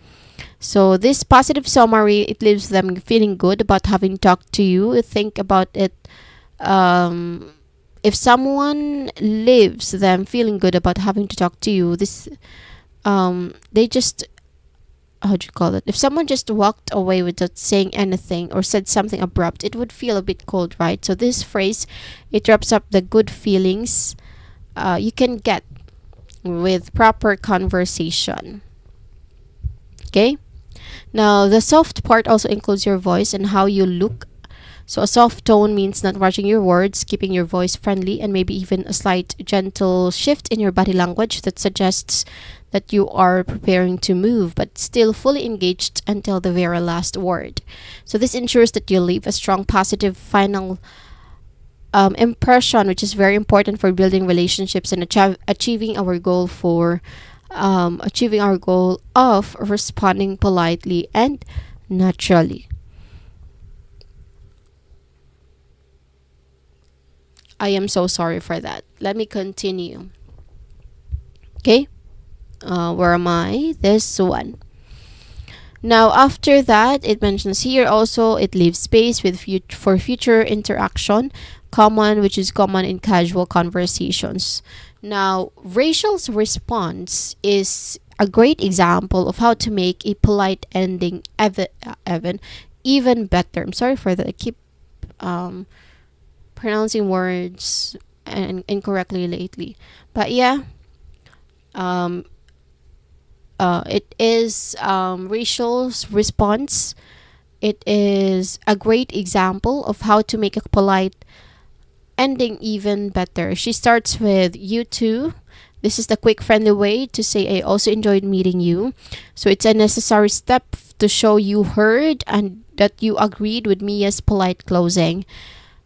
So this positive summary, it leaves them feeling good about having talked to you. Think about it. If someone leaves them feeling good about having to talk to you, this they just how do you call it? If someone just walked away without saying anything or said something abrupt, it would feel a bit cold, right? So this phrase, it wraps up the good feelings you can get with proper conversation. Okay? Now, the soft part also includes your voice and how you look. So a soft tone means not rushing your words, keeping your voice friendly, and maybe even a slight gentle shift in your body language that suggests that you are preparing to move but still fully engaged until the very last word. So this ensures that you leave a strong positive final impression, which is very important for building relationships and achieving our goal of responding politely and naturally. I am so sorry for that. Let me continue. Okay, where am I? This one. Now, after that, it mentions here also it leaves space for future interaction, which is common in casual conversations. Now, Rachel's response is a great example of how to make a polite ending even better. I'm sorry for that. I keep pronouncing words incorrectly lately, but yeah, um, it is Rachel's response. It is a great example of how to make a polite ending even better. She starts with "you too." This is the quick, friendly way to say, "I also enjoyed meeting you." So it's a necessary step to show you heard and that you agreed with Mia's polite closing.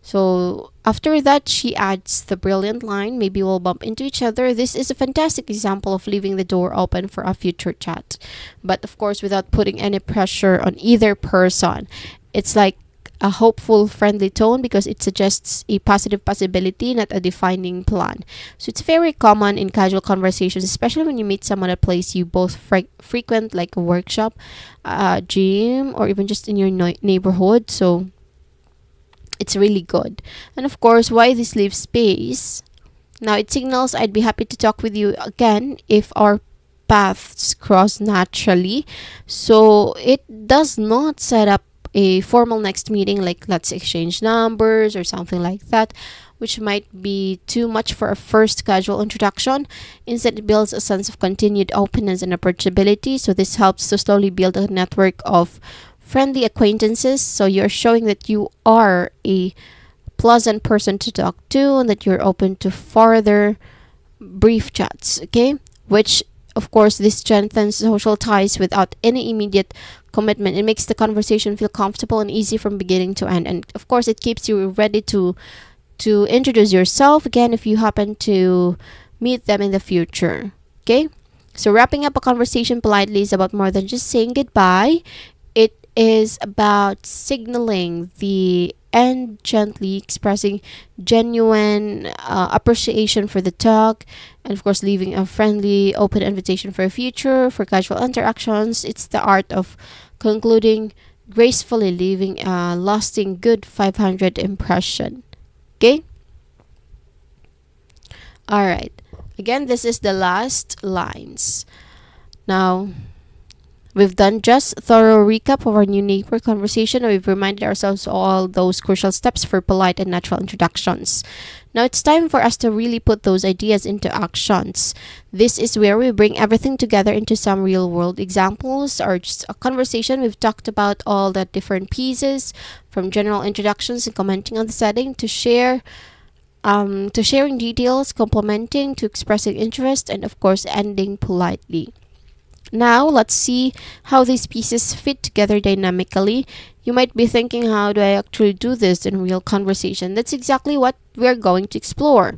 So after that, she adds the brilliant line, "Maybe we'll bump into each other." This is a fantastic example of leaving the door open for a future chat. But of course, without putting any pressure on either person. It's like a hopeful, friendly tone because it suggests a positive possibility, not a defining plan. So it's very common in casual conversations, especially when you meet someone at a place you both frequent, like a workshop, a gym, or even just in your neighborhood. So it's really good. And of course, why this leaves space? Now it signals I'd be happy to talk with you again if our paths cross naturally. So it does not set up a formal next meeting like let's exchange numbers or something like that, which might be too much for a first casual introduction. Instead, it builds a sense of continued openness and approachability. So this helps to slowly build a network of friendly acquaintances. So you're showing that you are a pleasant person to talk to and that you're open to further brief chats, okay? Which, of course, this strengthens social ties without any immediate commitment. It makes the conversation feel comfortable and easy from beginning to end. And of course, it keeps you ready to introduce yourself again if you happen to meet them in the future, okay? So wrapping up a conversation politely is about more than just saying goodbye. It is about signaling the end, gently expressing genuine appreciation for the talk, and of course leaving a friendly open invitation for a future for casual interactions. It's the art of concluding gracefully, leaving a lasting good 500 impression. Okay, all right, again, this is the last lines. Now, we've done just a thorough recap of our new neighbor conversation, and we've reminded ourselves all those crucial steps for polite and natural introductions. Now it's time for us to really put those ideas into actions. This is where we bring everything together into some real world examples or just a conversation. We've talked about all the different pieces, from general introductions and commenting on the setting to sharing details, complimenting, to expressing interest, and of course ending politely. Now, let's see how these pieces fit together dynamically. You might be thinking, how do I actually do this in real conversation? That's exactly what we're going to explore.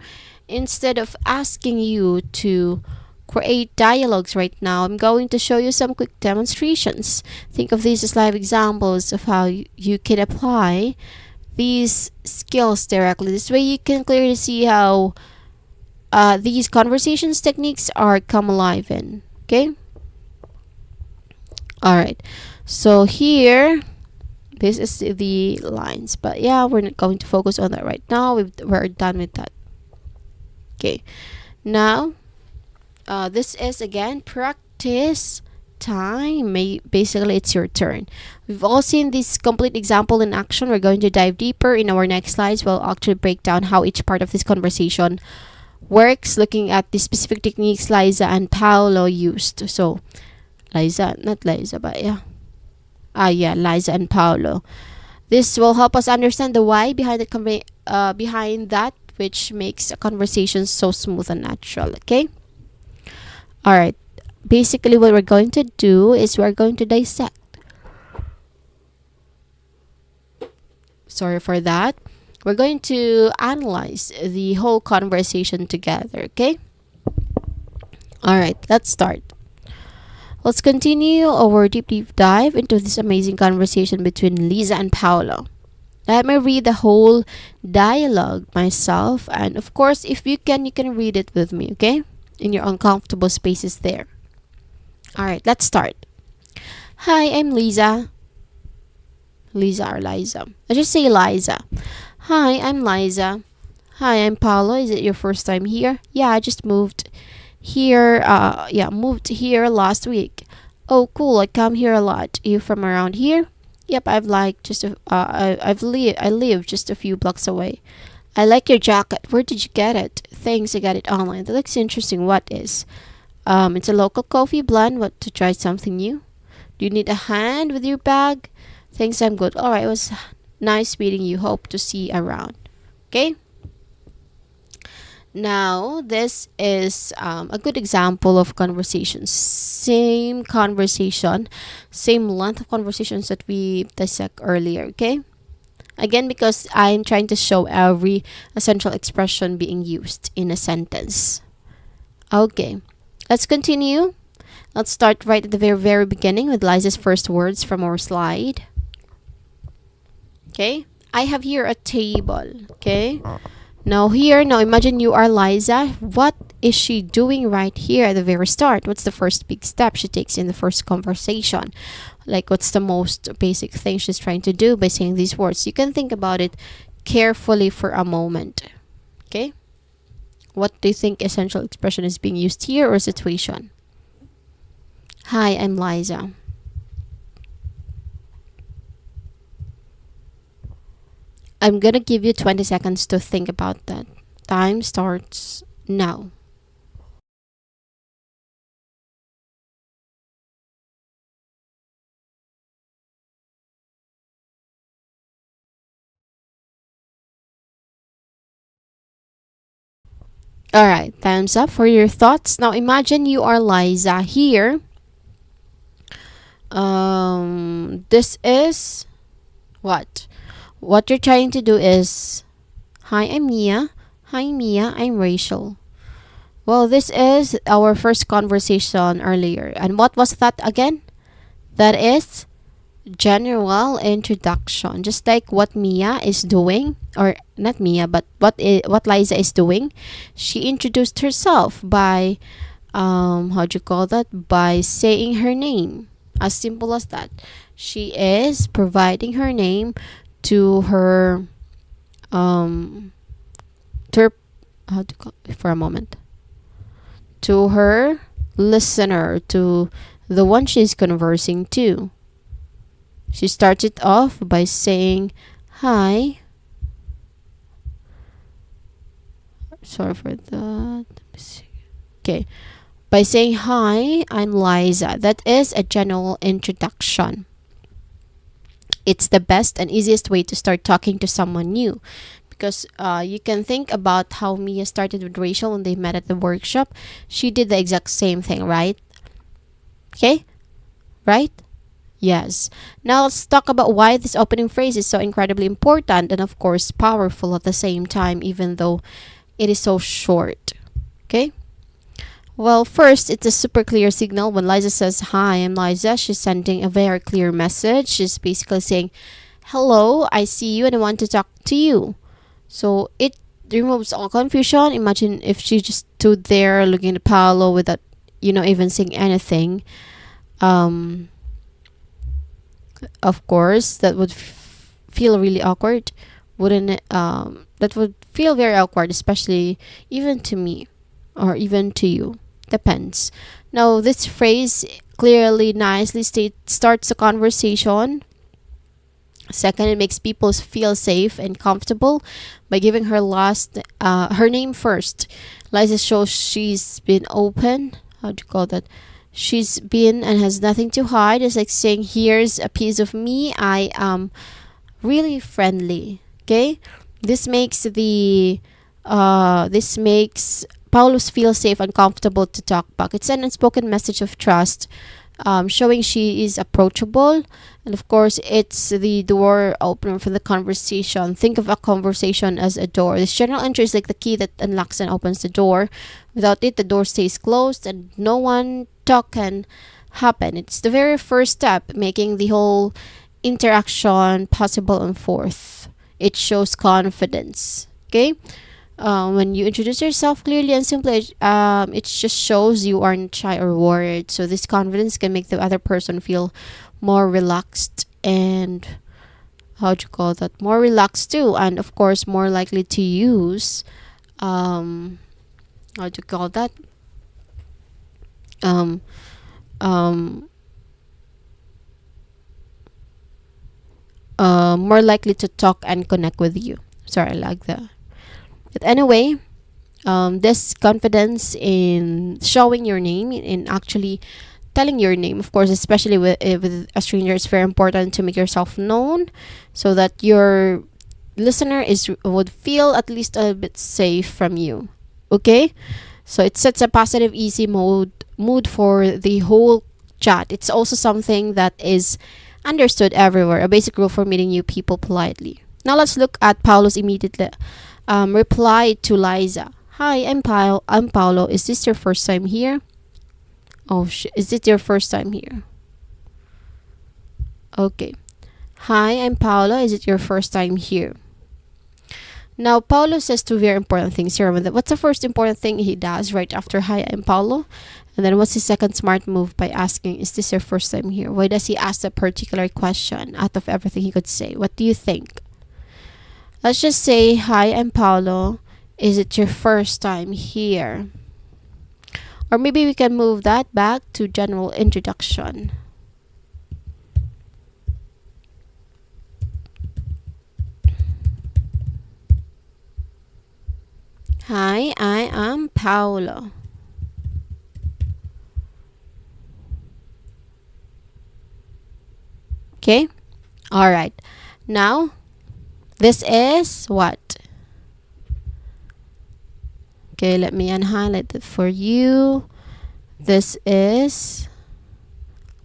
Instead of asking you to create dialogues right now, I'm going to show you some quick demonstrations. Think of these as live examples of how you can apply these skills directly. This way you can clearly see how these conversations techniques are come alive in. Okay? All right, so here this is the lines, but yeah, we're not going to focus on that right now. We're done with that. Okay, now this is again practice time, basically it's your turn. We've all seen this complete example in action. We're going to dive deeper in our next slides. We'll actually break down how each part of this conversation works, looking at the specific techniques Liza and Paolo used. So, Liza, not Liza, but yeah. Yeah, Liza and Paolo. This will help us understand the why behind behind that, which makes a conversation so smooth and natural. Okay. All right. Basically, what we're going to do is we're going to dissect. Sorry for that. We're going to analyze the whole conversation together. Okay. All right. Let's start. Let's continue our deep dive into this amazing conversation between Lisa and Paolo. Let me read the whole dialogue myself, and of course, if you can read it with me, okay? In your uncomfortable spaces there. Alright, let's start. Hi, I'm Lisa. Lisa or Liza? I just say Liza. Hi, I'm Liza. Hi, I'm Paolo. Is it your first time here? Yeah, I just moved here. Moved here last week. Oh, cool. I come here a lot. You from around here? Yep, I've like just I live just a few blocks away. I like your jacket. Where did you get it? Thanks, I got it online. That looks interesting. What is? It's a local coffee blend. What to try something new? Do you need a hand with your bag? Thanks, I'm good. Alright, it was nice meeting you. Hope to see you around. Okay? Now, this is a good example of conversation. Same conversation, same length of conversations that we dissect earlier, okay? Again, because I'm trying to show every essential expression being used in a sentence. Okay, let's continue. Let's start right at the very beginning with Liza's first words from our slide. Okay, I have here a table, okay? Now imagine you are Liza. What is she doing right here at the very start? What's the first big step she takes in the first conversation? Like, what's the most basic thing she's trying to do by saying these words? You can think about it carefully for a moment. Okay? What do you think essential expression is being used here or situation? Hi, I'm Liza. I'm gonna give you 20 seconds to think about that. Time starts now. Alright, time's up for your thoughts. Now imagine you are Liza here. This is what? What you're trying to do is, hi, I'm Mia. Hi, Mia, I'm Rachel. Well, this is our first conversation earlier. And what was that again? That is general introduction. Just like what Mia is doing, or not Mia, but what Liza is doing. She introduced herself by, how do you call that? By saying her name. As simple as that. She is providing her name to her how to call for a moment, to her listener, to the one she's conversing to. She started off by saying hi. Sorry for that. Okay, by saying hi, I'm Liza. That is a general introduction. It's the best and easiest way to start talking to someone new, because you can think about how Mia started with Rachel when they met at the workshop. She did the exact same thing, right? Okay? Right? Yes. Now let's talk about why this opening phrase is so incredibly important and, of course, powerful at the same time, even though it is so short. Okay? Well, first, it's a super clear signal. When Liza says, hi, I'm Liza, she's sending a very clear message. She's basically saying, hello, I see you and I want to talk to you. So it removes all confusion. Imagine if she just stood there looking at Paolo without, even saying anything. Of course, that would feel really awkward, wouldn't it? That would feel very awkward, especially even to me or even to you. Depends. Now, this phrase clearly, nicely starts the conversation. Second, it makes people feel safe and comfortable by giving her name first. Liza shows she's been open. How do you call that? She's been and has nothing to hide. It's like saying, "Here's a piece of me. I am really friendly." Okay, this makes Paulus feel safe and comfortable to talk back. It's an unspoken message of trust, showing she is approachable. And of course, it's the door opener for the conversation. Think of a conversation as a door. This general entry is like the key that unlocks and opens the door. Without it, the door stays closed and no one talk can happen. It's the very first step, making the whole interaction possible and forth. It shows confidence. Okay? When you introduce yourself clearly and simply, it just shows you aren't shy or worried. So this confidence can make the other person feel more relaxed and how do you call that? More relaxed too, and of course more likely to use how do you call that? Um, um, More likely to talk and connect with you. Sorry, I like that. But anyway, this confidence in showing your name, in actually telling your name, of course, especially with a stranger, it's very important to make yourself known so that your listener is would feel at least a bit safe from you. Okay, so it sets a positive, easy mood for the whole chat. It's also something that is understood everywhere, a basic rule for meeting new people politely. Now let's look at Paulo's immediate reply to Liza. Hi, I'm Paulo. Is this your first time here? Oh, is it your first time here? Okay. Hi, I'm Paolo. Is it your first time here? Now, Paulo says two very important things here. What's the first important thing he does right after hi, I'm Paulo? And then what's his second smart move by asking, is this your first time here? Why does he ask that particular question out of everything he could say? What do you think? Let's just say, hi, I'm Paulo. Is it your first time here? Or maybe we can move that back to general introduction. Hi, I am Paolo. Okay? Alright. Now, this is what? Okay, let me unhighlight it for you. This is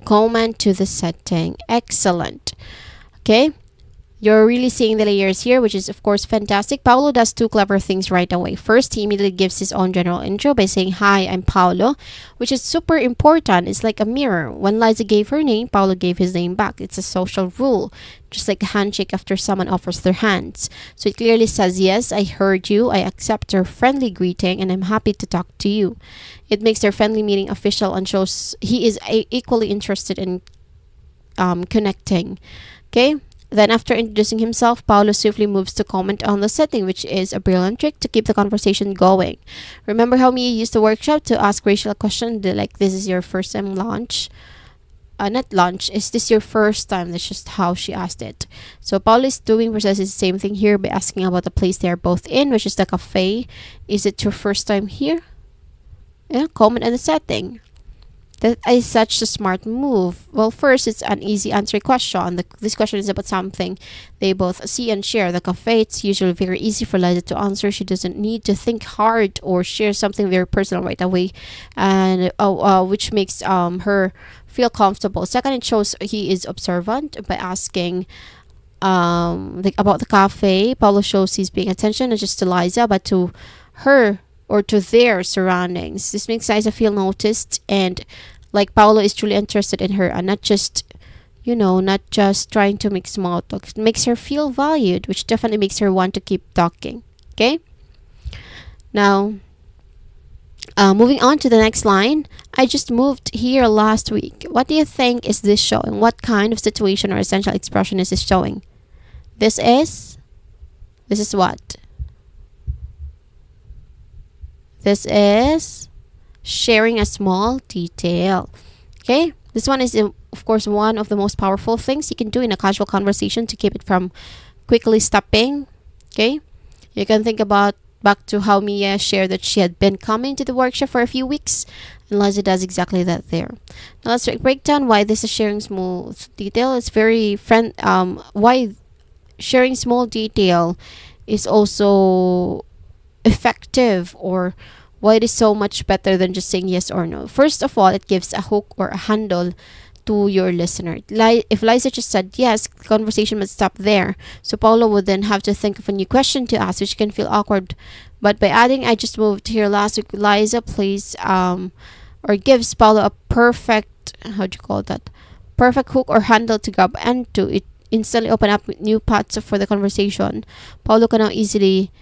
comment to the setting. Excellent. Okay? You're really seeing the layers here, which is of course fantastic. Paolo does two clever things right away. First, he immediately gives his own general intro by saying, hi, I'm Paolo, which is super important. It's like a mirror. When Liza gave her name, Paolo gave his name back. It's a social rule, just like a handshake after someone offers their hands. So it clearly says, yes, I heard you, I accept your friendly greeting, and I'm happy to talk to you. It makes their friendly meeting official and shows he is equally interested in connecting. Okay? Then after introducing himself, Paolo swiftly moves to comment on the setting, which is a brilliant trick to keep the conversation going. Remember how Mia used the workshop to ask Rachel a question like, this is your first time lunch? Not lunch, is this your first time? That's just how she asked it. So Paolo is doing precisely the same thing here by asking about the place they are both in, which is the cafe. Is it your first time here? Yeah, comment on the setting. That is such a smart move. Well, first, it's an easy answer question. This question is about something they both see and share. The cafe, it's usually very easy for Liza to answer. She doesn't need to think hard or share something very personal right away, and which makes her feel comfortable. Second, it shows he is observant by asking about the cafe. Paulo shows he's paying attention not just to Liza but to her or to their surroundings. This makes Liza feel noticed and like Paolo is truly interested in her and not just trying to make small talk. It makes her feel valued, which definitely makes her want to keep talking. Okay? Now, moving on to the next line. I just moved here last week. What do you think is this showing? What kind of situation or essential expression is this showing? This is what? This is sharing a small detail. Okay, This one is, of course, one of the most powerful things you can do in a casual conversation to keep it from quickly stopping. Okay? You can think about back to how Mia shared that she had been coming to the workshop for a few weeks, and Liza does exactly that there. Now let's break down why this is sharing small detail. It's very why sharing small detail is also effective, or why it is so much better than just saying yes or no. First of all, it gives a hook or a handle to your listener. If Liza just said yes, the conversation would stop there. So Paulo would then have to think of a new question to ask, which can feel awkward. But by adding, I just moved here last week, Liza plays or gives Paulo a perfect, how do you call that? Perfect hook or handle to grab onto. It instantly open up new paths for the conversation. Paulo can now easily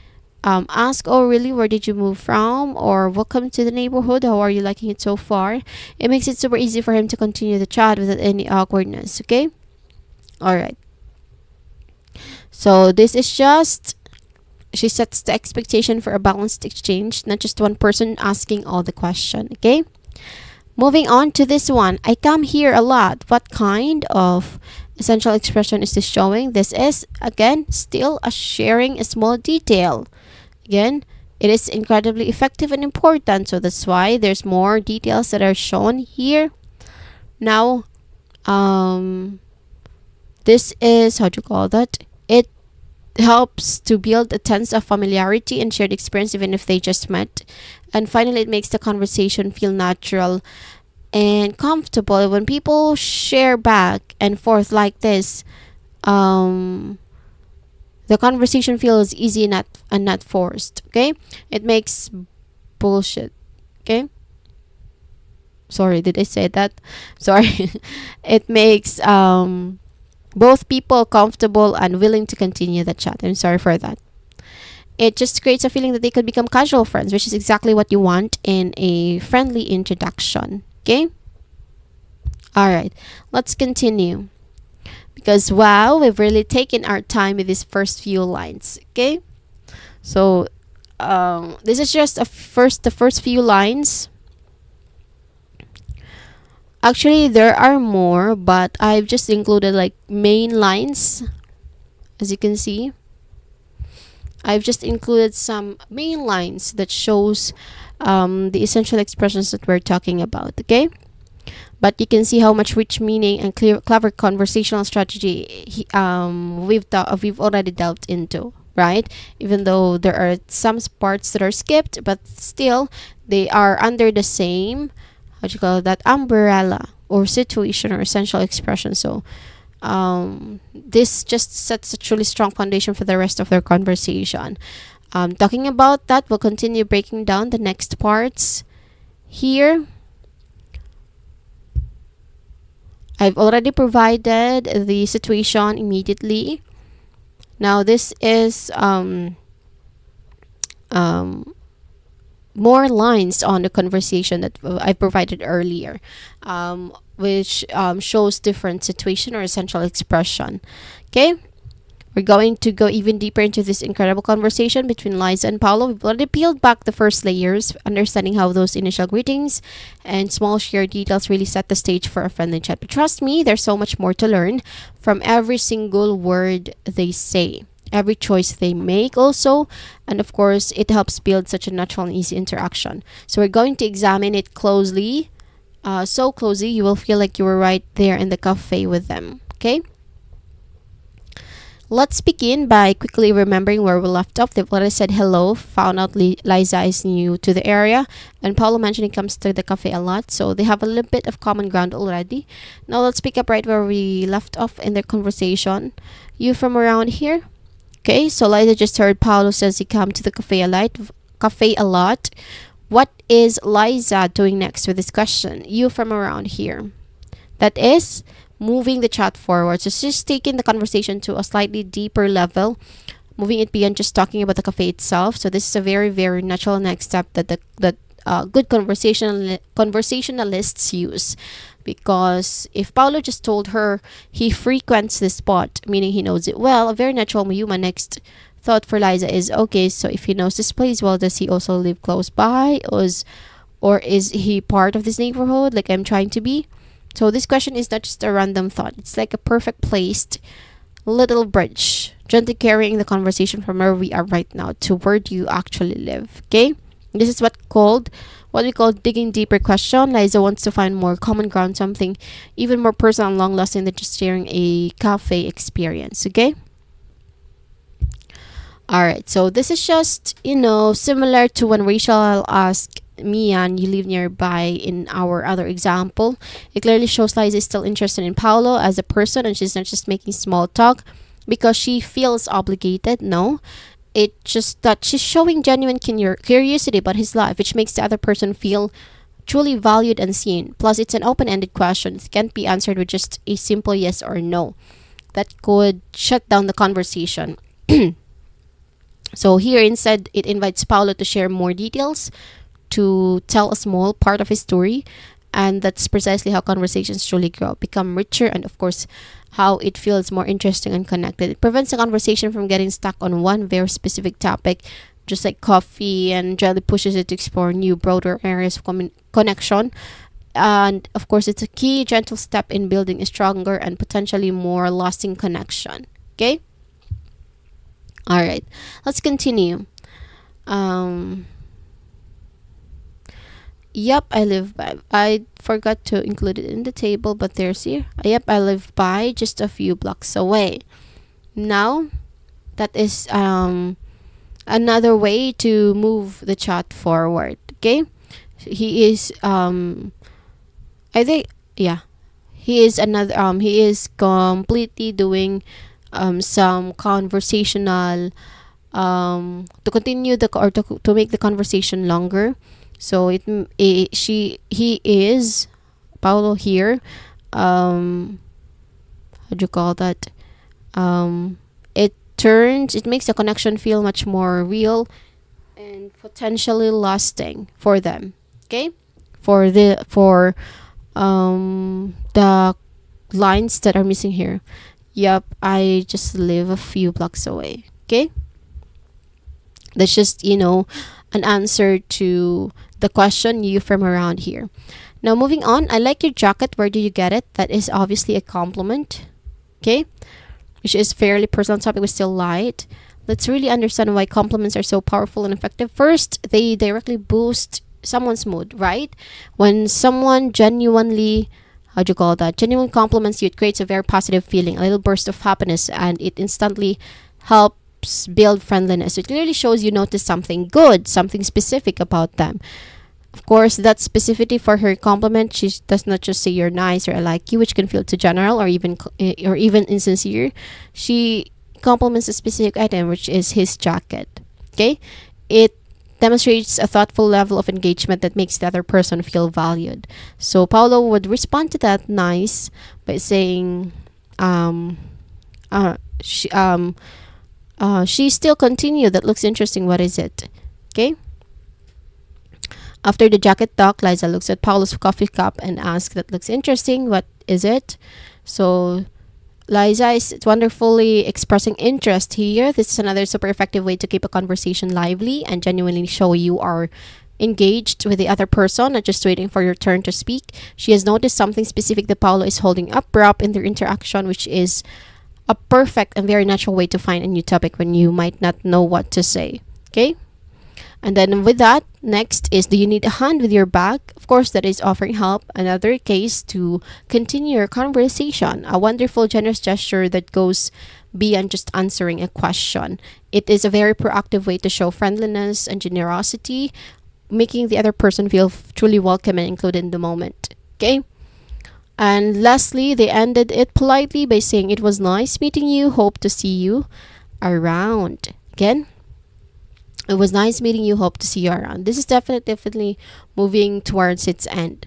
ask, oh really, where did you move from? Or welcome to the neighborhood, how are you liking it so far? It makes it super easy for him to continue the chat without any awkwardness. Okay, all right, so this is just, she sets the expectation for a balanced exchange, not just one person asking all the question. Okay, moving on to this one. I come here a lot. What kind of essential expression is this showing? This is, again, still a sharing a small detail. Again, it is incredibly effective and important, so that's why there's more details that are shown here. Now, this is, how to call that? It helps to build a sense of familiarity and shared experience even if they just met. And finally, it makes the conversation feel natural and comfortable. When people share back and forth like this, the conversation feels easy and not forced. Okay, it makes bullshit. Okay, sorry, did I say that? Sorry. It makes both people comfortable and willing to continue the chat. I'm sorry for that. It just creates a feeling that they could become casual friends, which is exactly what you want in a friendly introduction. Okay, all right, let's continue. Because wow, we've really taken our time with these first few lines. Okay, so this is just the first few lines. Actually, there are more, but I've just included like main lines. As you can see, I've just included some main lines that shows the essential expressions that we're talking about. Okay, but you can see how much rich meaning and clever conversational strategy we've already delved into, right? Even though there are some parts that are skipped, but still they are under the same, how do you call that, umbrella or situation or essential expression. So this just sets a truly strong foundation for the rest of their conversation. Talking about that, we'll continue breaking down the next parts here. I've already provided the situation immediately. Now this is more lines on the conversation that I provided earlier, which shows different situation or essential expression. Okay, we're going to go even deeper into this incredible conversation between Liza and Paulo. We've already peeled back the first layers, understanding how those initial greetings and small shared details really set the stage for a friendly chat. But trust me, there's so much more to learn from every single word they say, every choice they make also, and of course, it helps build such a natural and easy interaction. So we're going to examine it closely, so closely you will feel like you were right there in the cafe with them. Okay? Let's begin by quickly remembering where we left off. They've already said hello, found out Liza is new to the area, and Paulo mentioned he comes to the cafe a lot, so they have a little bit of common ground already. Now let's pick up right where we left off in their conversation. You from around here? Okay, so Liza just heard Paulo says he come to the cafe a lot. What is Liza doing next with this question? You from around here. That is moving the chat forward. So just taking the conversation to a slightly deeper level, moving it beyond just talking about the cafe itself. So this is a very, very natural next step that good conversationalists use. Because if Paulo just told her he frequents this spot, meaning he knows it well, a very natural human next thought for Liza is, okay, so if he knows this place well, does he also live close by? Or is he part of this neighborhood like I'm trying to be? So this question is not just a random thought. It's like a perfect placed little bridge, gently carrying the conversation from where we are right now to where do you actually live. Okay? This is what we call digging deeper question. Liza wants to find more common ground, something even more personal and long lasting than just sharing a cafe experience. Okay? Alright, so this is just, similar to when Rachel asked Mian, you live nearby in our other example. It clearly shows Liza is still interested in Paolo as a person and she's not just making small talk because she feels obligated. No, it's just that she's showing genuine curiosity about his life, which makes the other person feel truly valued and seen. Plus, it's an open-ended question. It can't be answered with just a simple yes or no. That could shut down the conversation. So here instead, it invites Paolo to share more details, to tell a small part of his story, and that's precisely how conversations truly grow, become richer, and of course, how it feels more interesting and connected. It prevents the conversation from getting stuck on one very specific topic, just like coffee, and gently pushes it to explore new, broader areas of connection. And of course, it's a key, gentle step in building a stronger and potentially more lasting connection. Okay? All right, let's continue. Um, Yep, I live by. I forgot to include it in the table, but there's here. Yep, I live by just a few blocks away. Now, that is another way to move the chat forward. Okay, he is I think yeah, he is another he is completely doing some conversational to continue or to make the conversation longer. So he is Paulo here. How do you call that? It makes the connection feel much more real and potentially lasting for them. Okay, for the lines that are missing here. Yep, I just live a few blocks away. Okay, that's just an answer to the question, you from around here. Now moving on, I like your jacket. Where do you get it? That is obviously a compliment. Okay, which is fairly personal topic but still light. Let's really understand why compliments are so powerful and effective. First, they directly boost someone's mood, right? When someone genuinely, how do you call that? Genuine compliments you, it creates a very positive feeling, a little burst of happiness, and it instantly helps build friendliness. It clearly shows you notice something good, something specific about them. Of course, that specificity for her compliment, she does not just say you're nice or I like you, which can feel too general or even insincere. She compliments a specific item, which is his jacket. Okay, it demonstrates a thoughtful level of engagement that makes the other person feel valued. So Paolo would respond to that nice by saying, she she still continue. That looks interesting. What is it? Okay. After the jacket talk, Liza looks at Paolo's coffee cup and asks, that looks interesting. What is it? So Liza is wonderfully expressing interest here. This is another super effective way to keep a conversation lively and genuinely show you are engaged with the other person, not just waiting for your turn to speak. She has noticed something specific that Paolo is holding up in their interaction, which is a perfect and very natural way to find a new topic when you might not know what to say. Okay? And then with that, next is, do you need a hand with your bag? Of course, that is offering help. Another case to continue your conversation. A wonderful, generous gesture that goes beyond just answering a question. It is a very proactive way to show friendliness and generosity, making the other person feel truly welcome and included in the moment. Okay? And lastly, they ended it politely by saying, it was nice meeting you. Hope to see you around. Again, it was nice meeting you. Hope to see you around. This is definitely moving towards its end.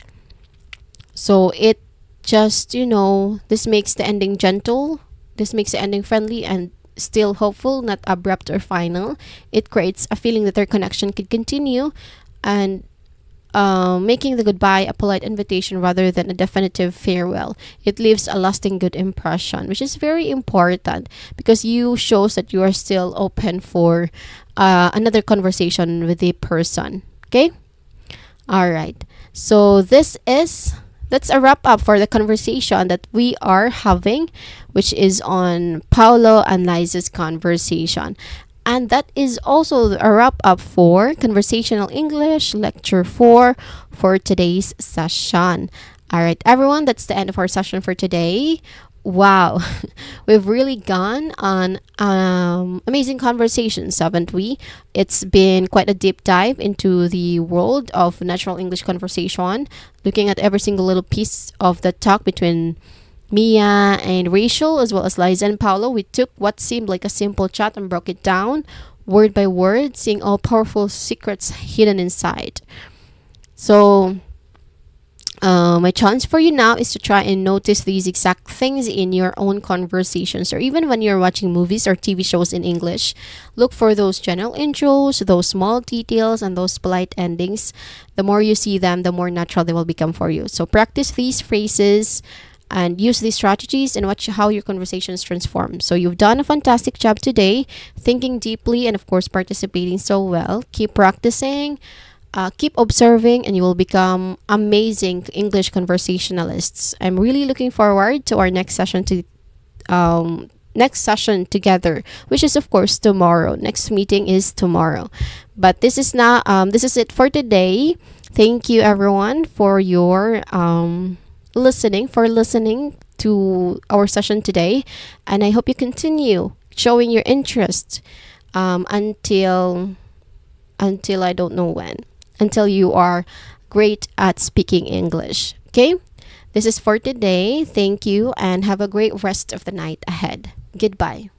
So it just, this makes the ending gentle. This makes the ending friendly and still hopeful, not abrupt or final. It creates a feeling that their connection could continue, and making the goodbye a polite invitation rather than a definitive farewell. It leaves a lasting good impression, which is very important because you shows that you are still open for another conversation with the person. Okay? All right. So this is that's a wrap up for the conversation that we are having, which is on Paulo and Liza's conversation. And that is also a wrap up for Conversational English Lecture 4 for today's session. All right, everyone, that's the end of our session for today. Wow, we've really gone on amazing conversations, haven't we? It's been quite a deep dive into the world of natural English conversation, looking at every single little piece of the talk between Mia and Rachel, as well as Liza and Paolo. We took what seemed like a simple chat and broke it down word by word, seeing all powerful secrets hidden inside. So, my challenge for you now is to try and notice these exact things in your own conversations, or even when you're watching movies or TV shows in English. Look for those general intros, those small details, and those polite endings. The more you see them, the more natural they will become for you. So practice these phrases and use these strategies and watch how your conversations transform. So you've done a fantastic job today, thinking deeply and of course participating so well. Keep practicing. Keep observing and you will become amazing English conversationalists. I'm really looking forward to our next session together, which is of course tomorrow. Next meeting is tomorrow. But this is it for today. Thank you everyone for your listening to our session today, and I hope you continue showing your interest until I don't know when, until you are great at speaking English. Okay? This is for today. Thank you and have a great rest of the night ahead. Goodbye.